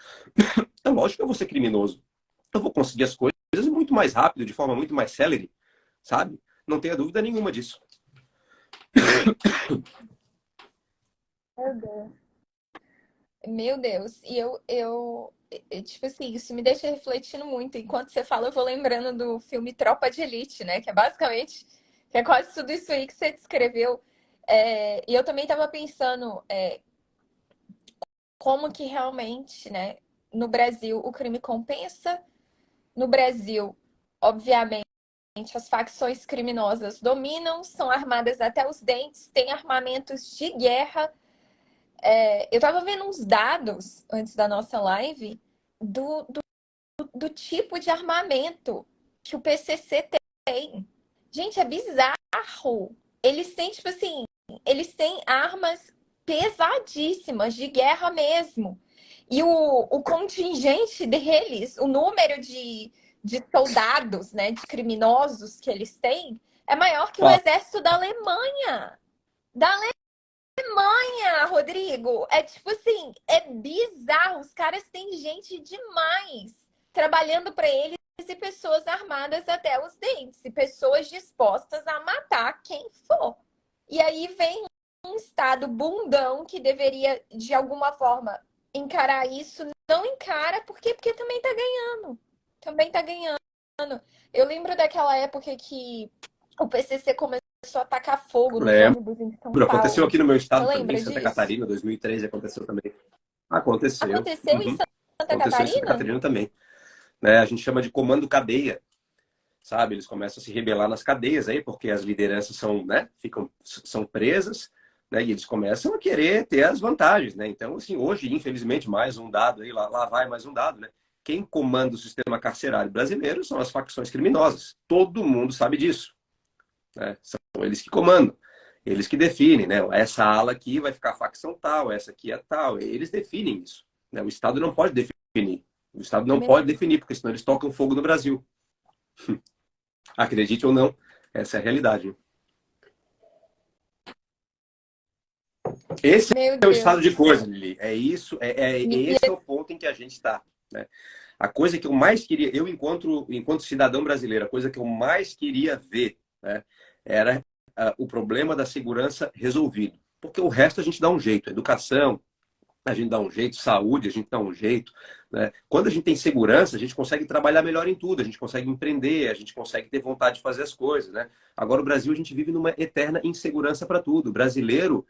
é lógico que eu vou ser criminoso. Eu vou conseguir as coisas muito mais rápido, de forma muito mais célere, sabe? Não tenha dúvida nenhuma disso. Meu Deus. Meu Deus. Tipo assim, isso me deixa refletindo muito. Enquanto você fala, eu vou lembrando do filme Tropa de Elite, né? Que é basicamente, que é quase tudo isso aí que você descreveu. E eu também estava pensando como que realmente, né? No Brasil, o crime compensa. No Brasil, obviamente, as facções criminosas dominam, são armadas até os dentes, têm armamentos de guerra. Eu tava vendo uns dados antes da nossa live do tipo de armamento que o PCC tem. Gente, é bizarro. Eles têm, tipo assim, eles têm armas pesadíssimas, de guerra mesmo. E o contingente deles, o número de soldados, né, de criminosos que eles têm, é maior que o Ó, exército da Alemanha. Da Alemanha, Rodrigo. É tipo assim, é bizarro. Os caras têm gente demais trabalhando para eles e pessoas armadas até os dentes, e pessoas dispostas a matar quem for. E aí vem um estado bundão que deveria, de alguma forma, encarar isso. Não encara, por quê? Porque também tá ganhando. Também tá ganhando. Eu lembro daquela época que o PCC começou a tacar fogo nos lembro. ônibus em São Aconteceu Paulo. aqui no meu Você estado também, em lembra Santa disso? Catarina, 2013 aconteceu também. Aconteceu. Aconteceu em Uhum. Santa Aconteceu em Santa Catarina? Catarina também. Né? A gente chama de comando cadeia, sabe? Eles começam a se rebelar nas cadeias aí, porque as lideranças são, né, são presas, né? E eles começam a querer ter as vantagens, né? Então, assim, hoje, infelizmente, mais um dado aí, lá vai mais um dado, né? Quem comanda o sistema carcerário brasileiro são as facções criminosas. Todo mundo sabe disso, né? São eles que comandam. Eles que definem, né? Essa ala aqui vai ficar facção tal, essa aqui é tal. Eles definem isso. Né? O Estado não pode definir. O Estado não pode definir, porque senão eles tocam fogo no Brasil. Acredite ou não, essa é a realidade. Esse Meu é o Deus estado do de céu. coisa, Lili. É isso, esse é o ponto em que a gente está. Né? A coisa que eu mais queria, eu enquanto cidadão brasileiro, a coisa que eu mais queria ver, né, era o problema da segurança resolvido. Porque o resto a gente dá um jeito. Educação, a gente dá um jeito, saúde, a gente dá um jeito. Né? Quando a gente tem segurança, a gente consegue trabalhar melhor em tudo, a gente consegue empreender, a gente consegue ter vontade de fazer as coisas. Né? Agora, o Brasil, a gente vive numa eterna insegurança para tudo. O brasileiro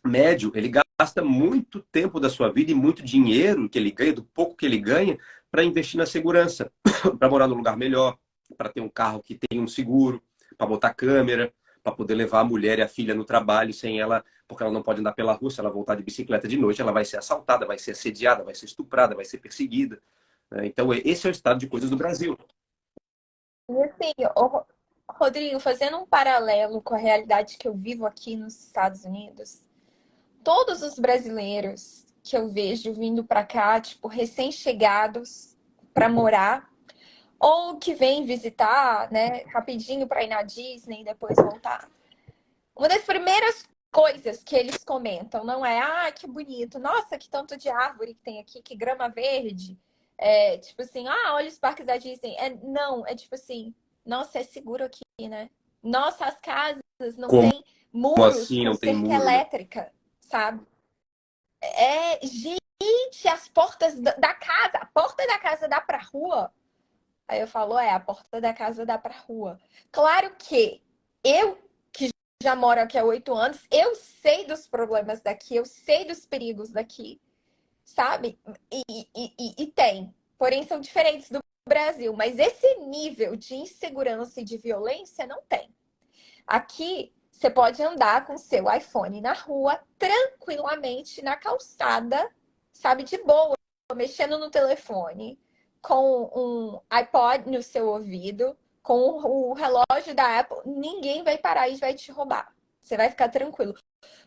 médio, ele gasta muito tempo da sua vida e muito dinheiro que ele ganha, do pouco que ele ganha, para investir na segurança, para morar num lugar melhor, para ter um carro que tem um seguro, para botar câmera, para poder levar a mulher e a filha no trabalho sem ela, porque ela não pode andar pela rua. Se ela voltar de bicicleta de noite, ela vai ser assaltada, vai ser assediada, vai ser estuprada, vai ser perseguida, né? Então, esse é o estado de coisas do Brasil. E assim, Rodrigo, fazendo um paralelo com a realidade que eu vivo aqui nos Estados Unidos, todos os brasileiros que eu vejo vindo para cá, tipo, recém-chegados para morar, ou que vêm visitar, né, rapidinho para ir na Disney e depois voltar. Uma das primeiras coisas que eles comentam não é, ah, que bonito, nossa, que tanto de árvore que tem aqui, que grama verde. É tipo assim, ah, olha os parques da Disney. Não, é tipo assim, nossa, é seguro aqui, né? Nossa, as casas não Como têm muros assim com não tem cerca muro, né? elétrica, sabe? Gente, as portas da casa, a porta da casa dá pra rua. Aí eu falo, a porta da casa dá pra rua. Claro que eu, que já moro aqui há 8 anos, eu sei dos problemas daqui, eu sei dos perigos daqui, sabe? E tem. Porém, são diferentes do Brasil. Mas esse nível de insegurança e de violência não tem. Aqui, você pode andar com seu iPhone na rua, tranquilamente, na calçada, sabe, de boa, mexendo no telefone, com um iPod no seu ouvido, com o relógio da Apple, ninguém vai parar e vai te roubar. Você vai ficar tranquilo.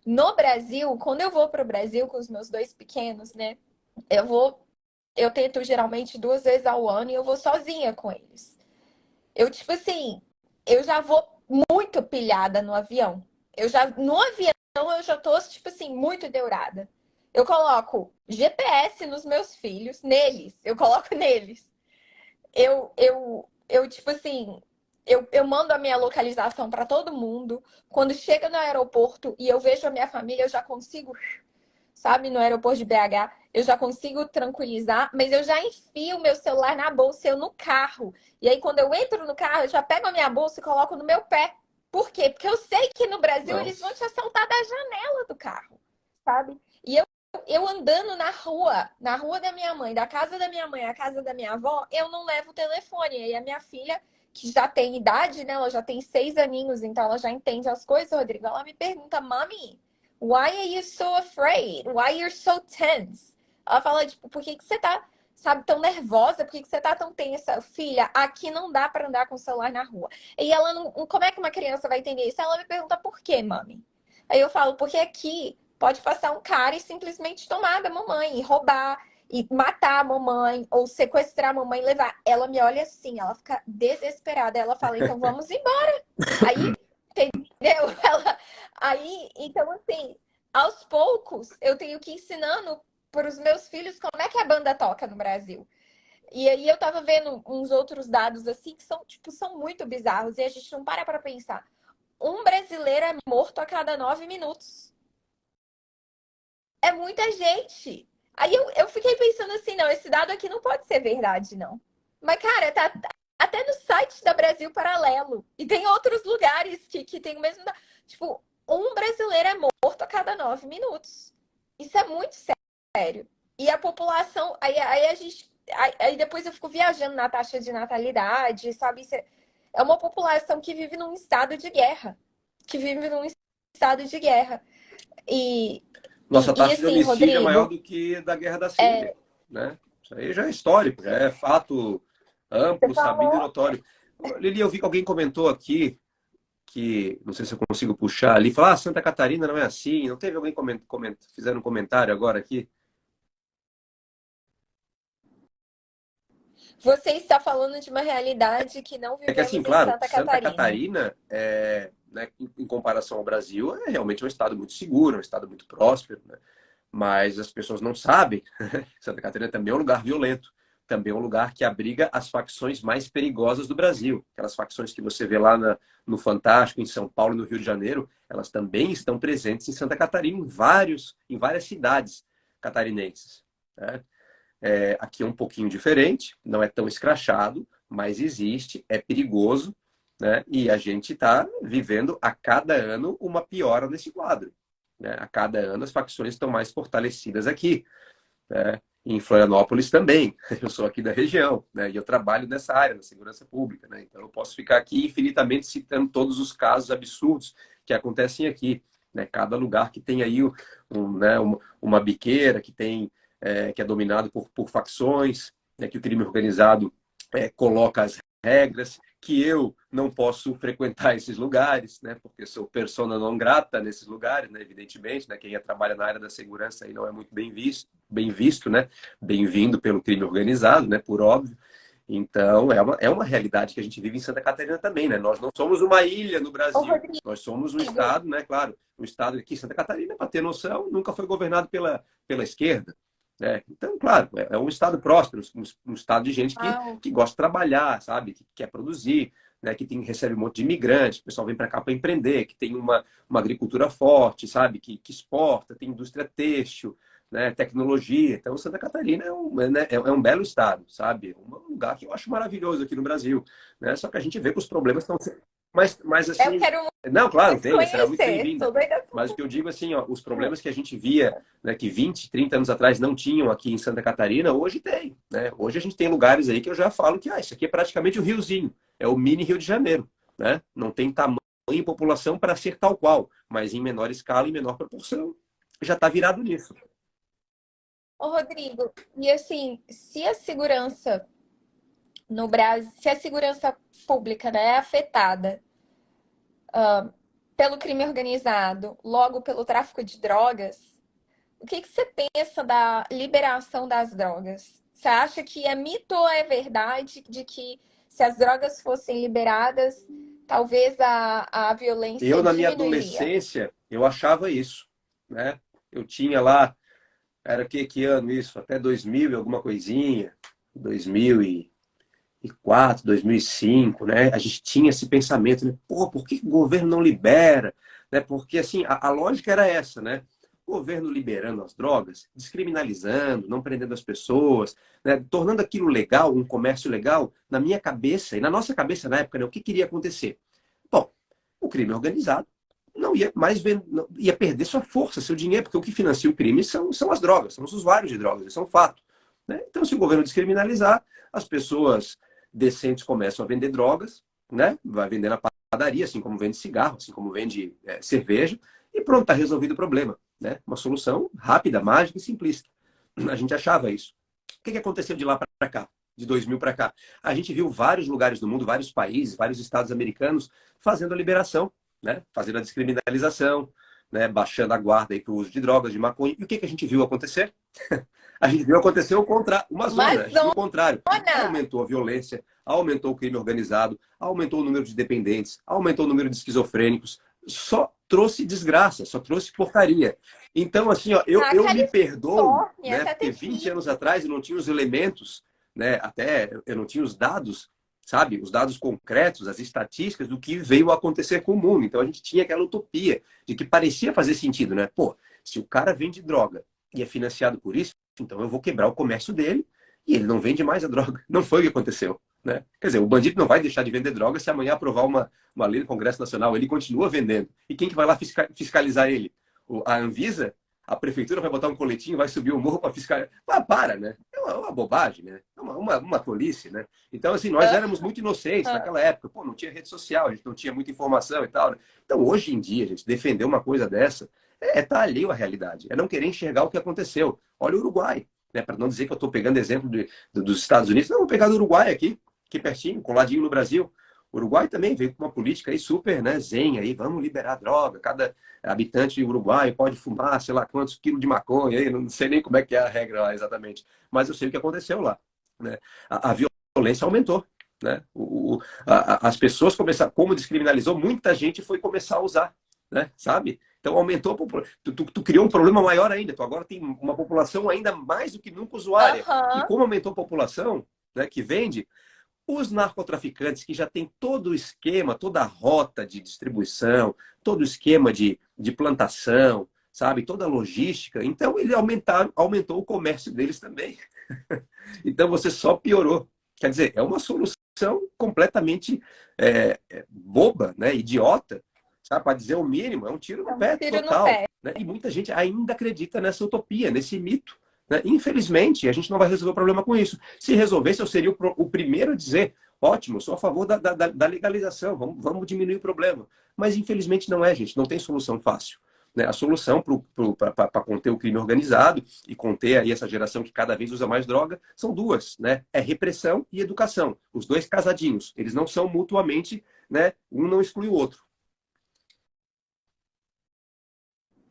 No Brasil, quando eu vou para o Brasil com os meus dois pequenos, né? Eu tento geralmente 2 vezes ao ano e eu vou sozinha com eles. Eu, tipo assim, eu já vou muito pilhada no avião. No avião, eu já tô, tipo assim, muito neurada. Eu coloco GPS nos meus filhos, neles. Eu coloco neles. Tipo assim, eu mando a minha localização para todo mundo. Quando chega no aeroporto e eu vejo a minha família, eu já consigo, sabe, no aeroporto de BH, eu já consigo tranquilizar, mas eu já enfio o meu celular na bolsa, eu no carro. E aí, quando eu entro no carro, eu já pego a minha bolsa e coloco no meu pé. Por quê? Porque eu sei que no Brasil eles vão Nossa. te assaltar da janela do carro, sabe? E eu andando na rua da minha mãe, da casa da minha mãe à casa da minha avó, eu não levo o telefone. E aí a minha filha, que já tem idade, né? Ela já tem 6 aninhos, então ela já entende as coisas, Rodrigo. Ela me pergunta, mami, why are you so afraid? Why you're so tense? Ela fala, tipo, por que que você tá, sabe, tão nervosa? Por que que você tá tão tensa? Filha, aqui não dá para andar com o celular na rua. E ela não, como é que uma criança vai entender isso? Ela me pergunta por quê, mami? Aí eu falo, porque aqui pode passar um cara e simplesmente tomar da mamãe, e roubar, e matar a mamãe, ou sequestrar a mamãe e levar. Ela me olha assim, ela fica desesperada. Ela fala, então vamos embora. Aí, entendeu? Aí, então, assim, aos poucos, eu tenho que ir ensinando para os meus filhos como é que a banda toca no Brasil. E aí eu tava vendo uns outros dados assim que são, tipo, são muito bizarros e a gente não para pensar. Um brasileiro é morto a cada 9 minutos. É muita gente. Aí eu fiquei pensando assim, não, esse dado aqui não pode ser verdade, não. Mas, cara, tá até no site da Brasil Paralelo. E tem outros lugares que tem o mesmo. Tipo, um brasileiro é morto a cada 9 minutos. Isso é muito sério. E a população. Aí a gente. Aí depois eu fico viajando na taxa de natalidade, sabe? É uma população que vive num estado de guerra. Que vive num estado de guerra. E, Nossa e taxa de assim, homicídio é maior Rodrigo, do que da Guerra da Síria, né? Isso aí já é histórico, já é fato você amplo, sabido e falou. notório. Lili, eu vi que alguém comentou aqui que, não sei se eu consigo puxar ali, falar, ah, Santa Catarina não é assim. Não teve alguém fizeram um comentário agora aqui? Você está falando de uma realidade que não É que assim, vivemos em claro, Santa Santa Catarina. Catarina, né, em comparação ao Brasil, é realmente um estado muito seguro, um estado muito próspero, né? Mas as pessoas não sabem. Santa Catarina também é um lugar violento, também é um lugar que abriga as facções mais perigosas do Brasil. Aquelas facções que você vê lá no Fantástico, em São Paulo e no Rio de Janeiro, elas também estão presentes em Santa Catarina, em várias cidades catarinenses, né? Aqui é um pouquinho diferente, não é tão escrachado, mas existe, é perigoso, né? E a gente está vivendo a cada ano uma piora nesse quadro, né? A cada ano as facções estão mais fortalecidas aqui, né? Em Florianópolis também. Eu sou aqui da região, né? E eu trabalho nessa área, na segurança pública, né? Então eu posso ficar aqui infinitamente citando todos os casos absurdos que acontecem aqui, né? Cada lugar que tem aí né, uma biqueira, que tem que é dominado por facções, né? Que o crime organizado coloca as regras, que eu não posso frequentar esses lugares, né? Porque sou persona non grata nesses lugares, né? Evidentemente, né? Quem trabalha na área da segurança aí não é muito bem visto, né? Bem-vindo pelo crime organizado, né? Por óbvio. Então, é uma realidade que a gente vive em Santa Catarina também, né? Nós não somos uma ilha no Ô, Brasil, Rodrigo, nós somos um estado, né? Claro, um estado aqui, Santa Catarina, para ter noção, nunca foi governado pela esquerda. Né? Então, claro, é um estado próspero, um estado de gente uau. que gosta de trabalhar, sabe? Que quer produzir, né? Que recebe um monte de imigrantes, o pessoal vem para cá para empreender, que tem uma agricultura forte, sabe? Que exporta, tem indústria têxtil, né? Tecnologia. Então, Santa Catarina né? É um belo estado, sabe? Um lugar que eu acho maravilhoso aqui no Brasil, né? Só que a gente vê que os problemas estão... Mas Eu assim... quero Não, claro, muito tem, será muito conhecer. bem-vinda. Tô doida. Mas o que eu digo assim, ó, os problemas que a gente via, né, que 20, 30 anos atrás não tinham aqui em Santa Catarina, hoje tem, né? Hoje a gente tem lugares aí que eu já falo que isso aqui é praticamente o Riozinho, é o mini Rio de Janeiro, né? Não tem tamanho e população para ser tal qual, mas em menor escala, em menor proporção, já está virado nisso. Ô, Rodrigo, e assim, se a segurança no Brasil, se a segurança pública, né, é afetada pelo crime organizado, logo pelo tráfico de drogas, o que que você pensa da liberação das drogas? Você acha que é mito ou é verdade de que se as drogas fossem liberadas, talvez a violência Eu, na minha diminuiria? adolescência, eu achava isso, né? Eu tinha lá, era que ano isso? Até 2000 e alguma coisinha, 2004, 2005, né? A gente tinha esse pensamento, né? Pô, por que o governo não libera? Né? Porque, assim, a lógica era essa, né? O governo liberando as drogas, descriminalizando, não prendendo as pessoas, né? Tornando aquilo legal, um comércio legal, na minha cabeça e na nossa cabeça na época, né? O que queria acontecer? Bom, o crime organizado não ia mais não, ia perder sua força, seu dinheiro, porque o que financia o crime são as drogas, são os usuários de drogas, isso é um fato. Né? Então, se o governo descriminalizar, as pessoas decentes começam a vender drogas, né? Vai vender na padaria, assim como vende cigarro, assim como vende cerveja, e pronto, está resolvido o problema. Né? Uma solução rápida, mágica e simplista. A gente achava isso. O que aconteceu de lá para cá? De 2000 para cá? A gente viu vários lugares do mundo, vários países, vários estados americanos fazendo a liberação, né? Fazendo a descriminalização, né? Baixando a guarda para o uso de drogas, de maconha. E o que a gente viu acontecer? A gente viu acontecer uma Uma zona, a gente viu o contrário. zona! Aumentou a violência, aumentou o crime organizado, aumentou o número de dependentes, aumentou o número de esquizofrênicos, só trouxe desgraça, só trouxe porcaria. Então, assim, ó, A eu me perdoo, Califórnia né? até Porque ter 20 anos filho. atrás eu não tinha os elementos, né? Até eu não tinha os dados, sabe? Os dados concretos, as estatísticas do que veio a acontecer com o mundo. Então a gente tinha aquela utopia de que parecia fazer sentido, né? Pô, se o cara vende droga e é financiado por isso, então eu vou quebrar o comércio dele e ele não vende mais a droga. Não foi o que aconteceu. Né? Quer dizer, o bandido não vai deixar de vender droga se amanhã aprovar uma lei no Congresso Nacional. Ele continua vendendo. E quem que vai lá fiscalizar ele? A Anvisa? A prefeitura vai botar um coletinho, vai subir o morro para fiscalizar. Ah, para, né? É uma bobagem, né? É uma tolice, né? Então, assim, nós éramos muito inocentes naquela época. Pô, não tinha rede social, a gente não tinha muita informação e tal. Né? Então, hoje em dia, a gente defender uma coisa dessa tá alheio à realidade. É não querer enxergar o que aconteceu. Olha o Uruguai. Né? Para não dizer que eu estou pegando exemplo dos Estados Unidos. Não, vou pegar do Uruguai aqui pertinho, coladinho no Brasil. O Uruguai também veio com uma política aí super, né, zen aí, vamos liberar droga, cada habitante uruguaio pode fumar, sei lá quantos quilos de maconha, aí, não sei nem como é que é a regra lá exatamente, mas eu sei o que aconteceu lá. Né? A violência aumentou. Né? As pessoas começaram, como descriminalizou, muita gente foi começar a usar, né? Sabe? Então aumentou a população. Tu criou um problema maior ainda. Tu agora tem uma população ainda mais do que nunca usuária. E Aham. como aumentou a população, né, que vende, os narcotraficantes que já têm todo o esquema, toda a rota de distribuição, todo o esquema de plantação, sabe? Toda a logística. Então, ele aumentou o comércio deles também. Então, você só piorou. Quer dizer, é uma solução completamente boba, né? Idiota, sabe? Para dizer o mínimo, é um tiro É no um pé tiro no total. pé. Né? E muita gente ainda acredita nessa utopia, nesse mito. né? Infelizmente, a gente não vai resolver o problema com isso. Se resolvesse, eu seria o primeiro a dizer, ótimo, sou a favor da legalização, vamos diminuir o problema. Mas infelizmente não é, gente, não tem solução fácil. Né? A solução para conter o crime organizado e conter aí essa geração que cada vez usa mais droga são duas, né? É repressão e educação. Os dois casadinhos, eles não são mutuamente, né? Um não exclui o outro.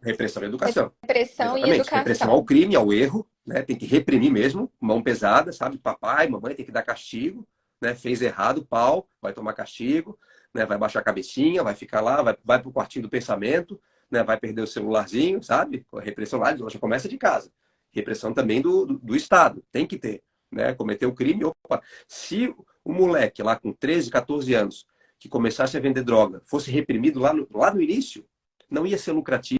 Repressão e educação. Repressão e Exatamente. Repressão ao educação. crime, ao erro, né? Tem que reprimir mesmo, mão pesada, sabe? Papai, mamãe tem que dar castigo, né? Fez errado, pau, vai tomar castigo, né? Vai baixar a cabecinha, vai ficar lá, vai pro quartinho do pensamento, né? Vai perder o celularzinho, sabe? A repressão lá já começa de casa. Repressão também do Estado, tem que ter, né? Cometeu o crime, opa. Se o moleque lá com 13, 14 anos que começasse a vender droga fosse reprimido lá no início, não ia ser lucrativo,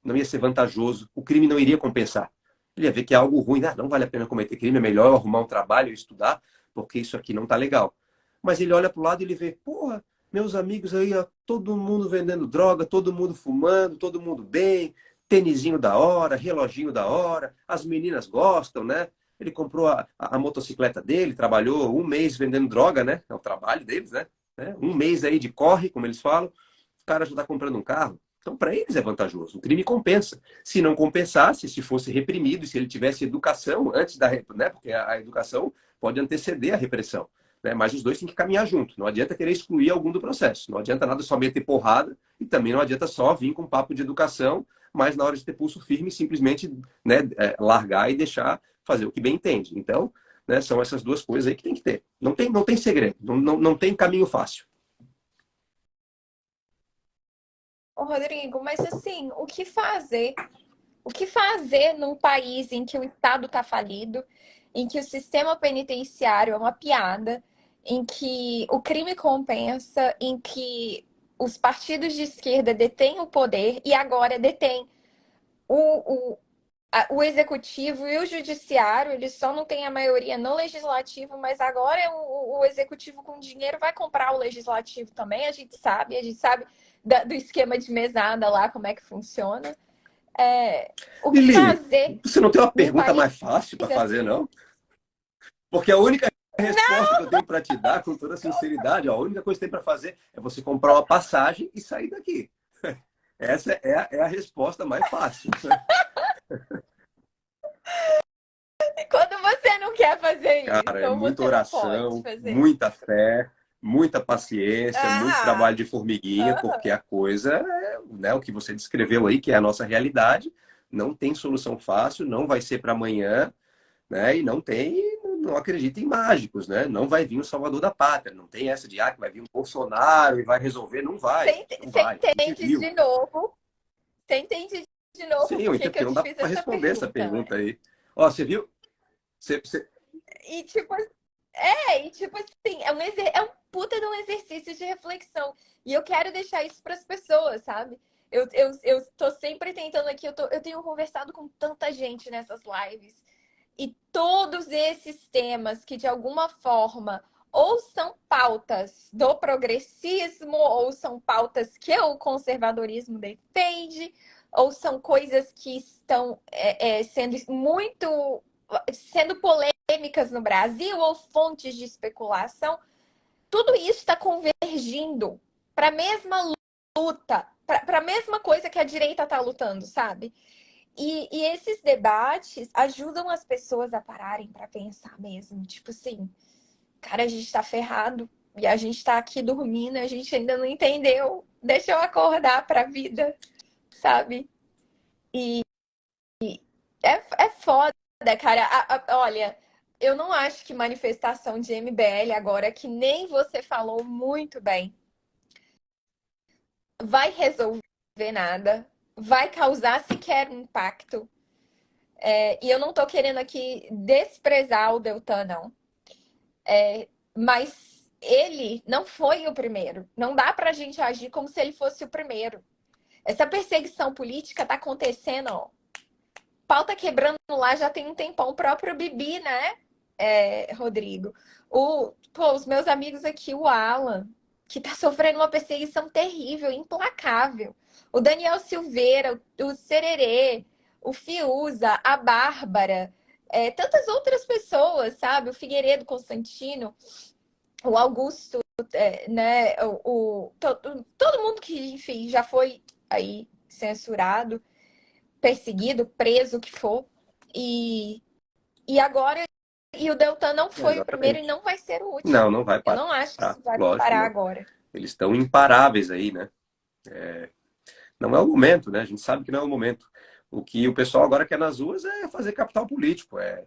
não ia ser vantajoso, o crime não iria compensar. Ele ia ver que é algo ruim, não vale a pena cometer crime, é melhor eu arrumar um trabalho e estudar, porque isso aqui não tá legal. Mas ele olha pro lado e ele vê, porra, meus amigos aí, ó, todo mundo vendendo droga, todo mundo fumando, todo mundo bem, tênisinho da hora, reloginho da hora, as meninas gostam, né? Ele comprou a motocicleta dele, trabalhou um mês vendendo droga, né? É o trabalho deles, né? Um mês aí de corre, como eles falam, o cara já tá comprando um carro. Então, para eles é vantajoso. O crime compensa. Se não compensasse, se fosse reprimido, se ele tivesse educação antes da... Né? Porque a educação pode anteceder a repressão. Né? Mas os dois têm que caminhar junto. Não adianta querer excluir algum do processo. Não adianta nada só meter porrada e também não adianta só vir com papo de educação, mas na hora de ter pulso firme, simplesmente, né, largar e deixar fazer o que bem entende. Então, né, são essas duas coisas aí que tem que ter. Não tem segredo. Não tem caminho fácil. Ô, Rodrigo, mas assim, o que fazer? O que fazer num país em que o Estado está falido, em que o sistema penitenciário é uma piada, em que o crime compensa, em que os partidos de esquerda detêm o poder e agora detêm o, o executivo e o judiciário, eles só não têm a maioria no legislativo, mas agora é o executivo com dinheiro vai comprar o legislativo também, a gente sabe do esquema de mesada lá, como é que funciona. O que Lili, fazer você não tem uma num pergunta país mais fácil para fazer, assim? não? Porque a única resposta que eu tenho para te dar, com toda sinceridade, ó, a única coisa que tem para fazer é você comprar uma passagem e sair daqui. Essa é a resposta mais fácil. Quando você não quer fazer Cara, isso, é ou muita você não pode oração, fazer. muita fé, muita paciência, muito Ah, trabalho de formiguinha, porque aham. a coisa é, né, o que você descreveu aí, que é a nossa realidade, não tem solução fácil, não vai ser para amanhã, né? E não acredita em mágicos, né? Não vai vir o salvador da pátria, não tem essa de que vai vir um Bolsonaro e vai resolver, não vai, gente, não Você vai. A gente entende viu. de novo? Você entende de novo Sim, eu por que entendo que porque eu não te dá fiz para essa responder essa pergunta, né? pergunta aí. Ó, você viu? Você... E tipo, e tipo assim, é um puta de um exercício de reflexão. E eu quero deixar isso para as pessoas, sabe? Eu tô sempre tentando aqui, eu tenho conversado com tanta gente nessas lives. E todos esses temas que, de alguma forma, ou são pautas do progressismo, ou são pautas que o conservadorismo defende, ou são coisas que estão sendo polêmicas no Brasil, ou fontes de especulação, tudo isso está convergindo para a mesma luta, para a mesma coisa que a direita está lutando, sabe? E esses debates ajudam as pessoas a pararem para pensar mesmo. Tipo assim, cara, a gente tá ferrado e a gente tá aqui dormindo, a gente ainda não entendeu. Deixa eu acordar pra vida, sabe? É foda, cara. Olha, eu não acho que manifestação de MBL agora, que nem você falou muito bem, vai resolver nada, vai causar sequer impacto. E eu não tô querendo aqui desprezar o Deltan, não. Mas ele não foi o primeiro. Não dá pra gente agir como se ele fosse o primeiro. Essa perseguição política tá acontecendo, ó. Pau tá quebrando lá já tem um tempão. O próprio Bibi, né, Rodrigo? Os meus amigos aqui, o Alan, que tá sofrendo uma perseguição terrível, implacável. O Daniel Silveira, o Sererê, o Fiuza, a Bárbara, tantas outras pessoas, sabe? O Figueiredo Constantino, o Augusto, né? Todo mundo que, enfim, já foi aí censurado, perseguido, preso, o que for. E agora, e o Deltan não foi o primeiro e Exatamente. não vai ser o Não, último. não vai Eu parar. não acho que isso vai Lógico que parar não. agora. Eles estão imparáveis aí, né? Não é o momento, né? A gente sabe que não é o momento. O que o pessoal agora quer nas ruas é fazer capital político, é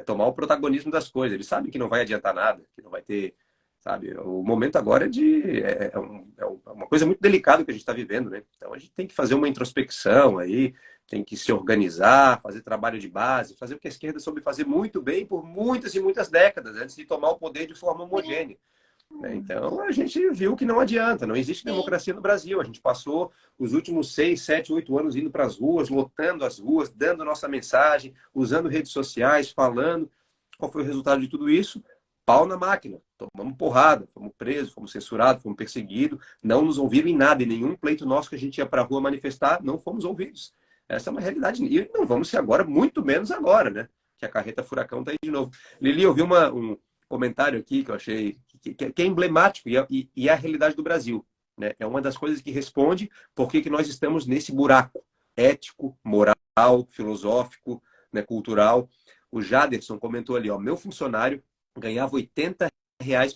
tomar o protagonismo das coisas. Eles sabem que não vai adiantar nada, que não vai ter, sabe? O momento agora é uma coisa muito delicada que a gente está vivendo, né? Então a gente tem que fazer uma introspecção aí, tem que se organizar, fazer trabalho de base, fazer o que a esquerda soube fazer muito bem por muitas e muitas décadas antes de tomar o poder de forma Sim, homogênea, né? Então a gente viu que não adianta, não existe sim. democracia no Brasil. A gente passou os últimos 6, 7, 8 anos indo para as ruas, lotando as ruas, dando nossa mensagem, usando redes sociais, falando. Qual foi o resultado de tudo isso? Pau na máquina. Tomamos porrada, fomos presos, fomos censurados, fomos perseguidos, não nos ouviram em nada, em nenhum pleito nosso que a gente ia para a rua manifestar, não fomos ouvidos. Essa é uma realidade. E não vamos ser agora, muito menos agora, né? Que a carreta furacão está aí de novo. Lili, eu vi um comentário aqui que eu achei que é emblemático e é a realidade do Brasil, né? É uma das coisas que responde por que nós estamos nesse buraco ético, moral, filosófico, né, cultural. O Jaderson comentou ali, ó, meu funcionário ganhava R$ 80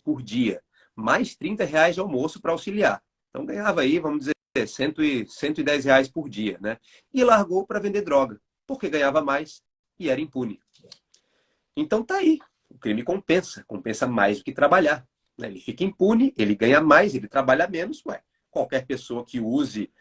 por dia, mais R$ 30 de almoço para auxiliar. Então ganhava aí, vamos dizer, R$ 110 por dia, né? E largou para vender droga, porque ganhava mais e era impune. Então tá aí. O crime compensa mais do que trabalhar, né? Ele fica impune, ele ganha mais, ele trabalha menos. Ué, qualquer pessoa que use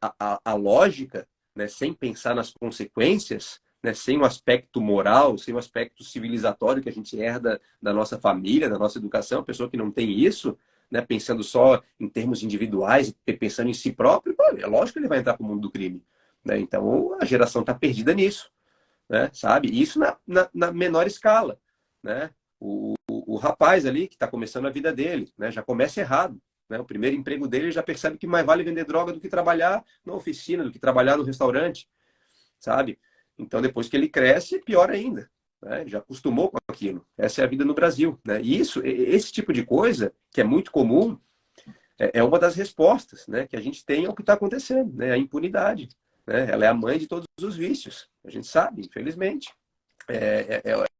a lógica, né, sem pensar nas consequências, né, sem o aspecto moral, sem o aspecto civilizatório que a gente herda da nossa família, da nossa educação, pessoa que não tem isso, né, pensando só em termos individuais, pensando em si próprio, é lógico que ele vai entrar para o mundo do crime, né? Então a geração está perdida nisso, né? Sabe? Isso na menor escala, né? O rapaz ali que está começando a vida dele, né? Já começa errado, né? O primeiro emprego dele já percebe que mais vale vender droga do que trabalhar na oficina, do que trabalhar no restaurante, sabe? Então depois que ele cresce, pior ainda, né? Já acostumou com aquilo. Essa é a vida no Brasil, né? E esse tipo de coisa que é muito comum é uma das respostas, né, que a gente tem ao que está acontecendo, né, a impunidade. Né? Ela é a mãe de todos os vícios. A gente sabe, infelizmente.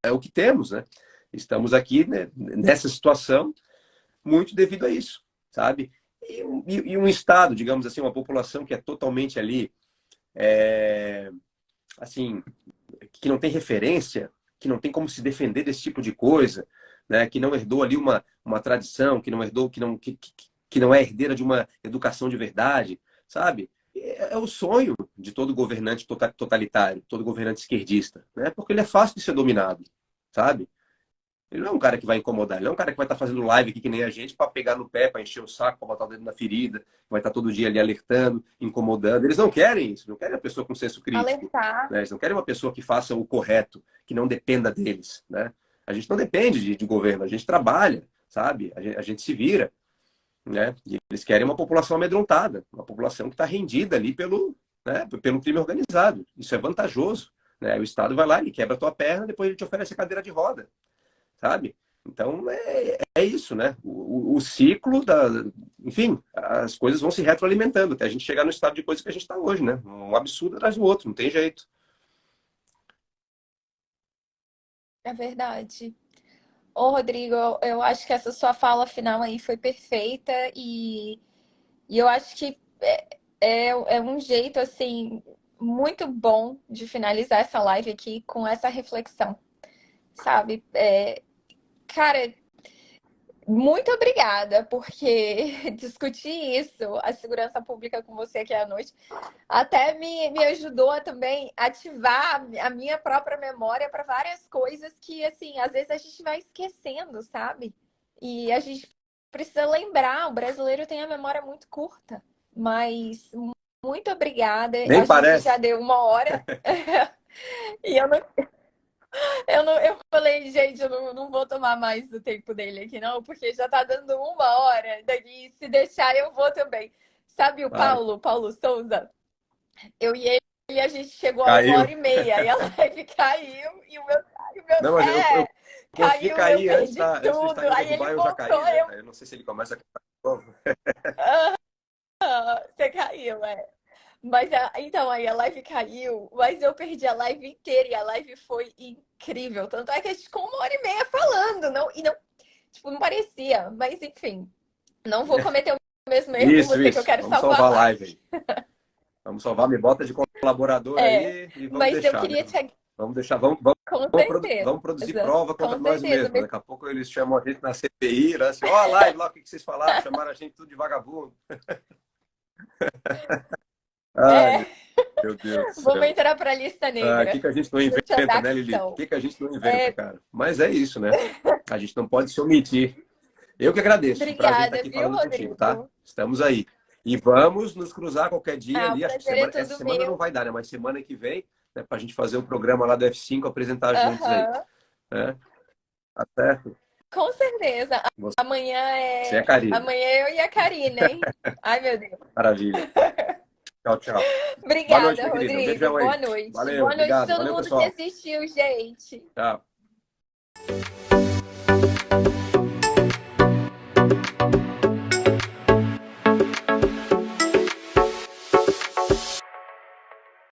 É o que temos, né? Estamos aqui, né, nessa situação muito devido a isso, sabe? E um Estado, digamos assim, uma população que é totalmente ali, assim, que não tem referência, que não tem como se defender desse tipo de coisa, né? Que não herdou ali uma tradição, que não herdou, que não é herdeira de uma educação de verdade, sabe? É o sonho de todo governante totalitário, todo governante esquerdista, né? Porque ele é fácil de ser dominado, sabe? Ele não é um cara que vai incomodar, ele é um cara que vai estar fazendo live aqui que nem a gente para pegar no pé, para encher o saco, para botar o dedo na ferida, vai estar todo dia ali alertando, incomodando. Eles não querem isso, não querem a pessoa com senso crítico, Alertar. né? Eles não querem uma pessoa que faça o correto, que não dependa deles, né? A gente não depende de governo, a gente trabalha, sabe? A gente se vira, né? E eles querem uma população amedrontada, uma população que está rendida ali pelo crime organizado. Isso é vantajoso, né? O Estado vai lá, ele quebra a tua perna, depois ele te oferece a cadeira de roda, sabe? Então é isso, né? O ciclo enfim, as coisas vão se retroalimentando até a gente chegar no estado de coisa que a gente está hoje, né? Um absurdo atrás do outro, não tem jeito. É verdade. Ô, Rodrigo, eu acho que essa sua fala final aí foi perfeita e eu acho que é um jeito, assim, muito bom de finalizar essa live aqui com essa reflexão, sabe? Cara, muito obrigada, porque discutir isso, a segurança pública com você aqui à noite, até me ajudou a também ativar a minha própria memória para várias coisas que, assim, às vezes a gente vai esquecendo, sabe? E a gente precisa lembrar, o brasileiro tem a memória muito curta. Mas muito obrigada. Nem A gente já parece. deu 1 hora. E eu falei, gente, eu não vou tomar mais do tempo dele aqui, não, porque já tá dando 1 hora. Daqui, se deixar, eu vou também. Sabe o Claro. Paulo Souza? Eu e a gente chegou a uma Caiu. hora e meia, e a live caiu, e Não, mas eu consegui caiu, eu cair antes, perdi antes do tudo. Instagram Aí derrubar, ele eu já voltou, caí, né? Aí eu não sei se ele começa a cair de novo. você caiu, é. Mas então aí a live caiu, mas eu perdi a live inteira e a live foi incrível. Tanto é que a gente ficou uma hora e meia falando, tipo, não parecia, mas enfim, não vou cometer o mesmo erro que Isso, você, que eu isso. quero Vamos salvar a salvar a live. live aí. Vamos salvar, me bota de colaborador É, aí e vamos mas eu deixar, né? queria te. Vamos deixar, vamos produzir certeza, prova com contra nós certeza. mesmos. Daqui a pouco eles chamam a gente na CPI, né? Assim, ó, a live lá, o que vocês falaram? Chamaram a gente tudo de vagabundo. Ai, É, meu Deus do vamos céu. entrar para a lista O negra. que a gente não Lista da inventa, né, Lili? O ação. que a gente não inventa, É, cara? Mas é isso, né? A gente não pode se omitir. Eu que agradeço. Um prazer estar obrigada, aqui viu, falando contigo, tá? Rodrigo? Estamos aí. E vamos nos cruzar qualquer dia Ah, o ali. Acho que prazer é essa todo semana não meu. vai dar, né? Mas semana que vem, né, para a gente fazer o programa lá do F5, apresentar juntos aí. Aham, Né? Tá certo? com certeza. Amanhã Você é Karine. Amanhã eu e a Karina, hein? Ai, meu Deus. Maravilha. Tchau, tchau. Boa noite, Obrigada, minha querida. Um Rodrigo. beijão Boa aí. noite. Valeu, Boa noite a obrigado. todo Valeu, mundo que pessoal. assistiu, gente. Tchau.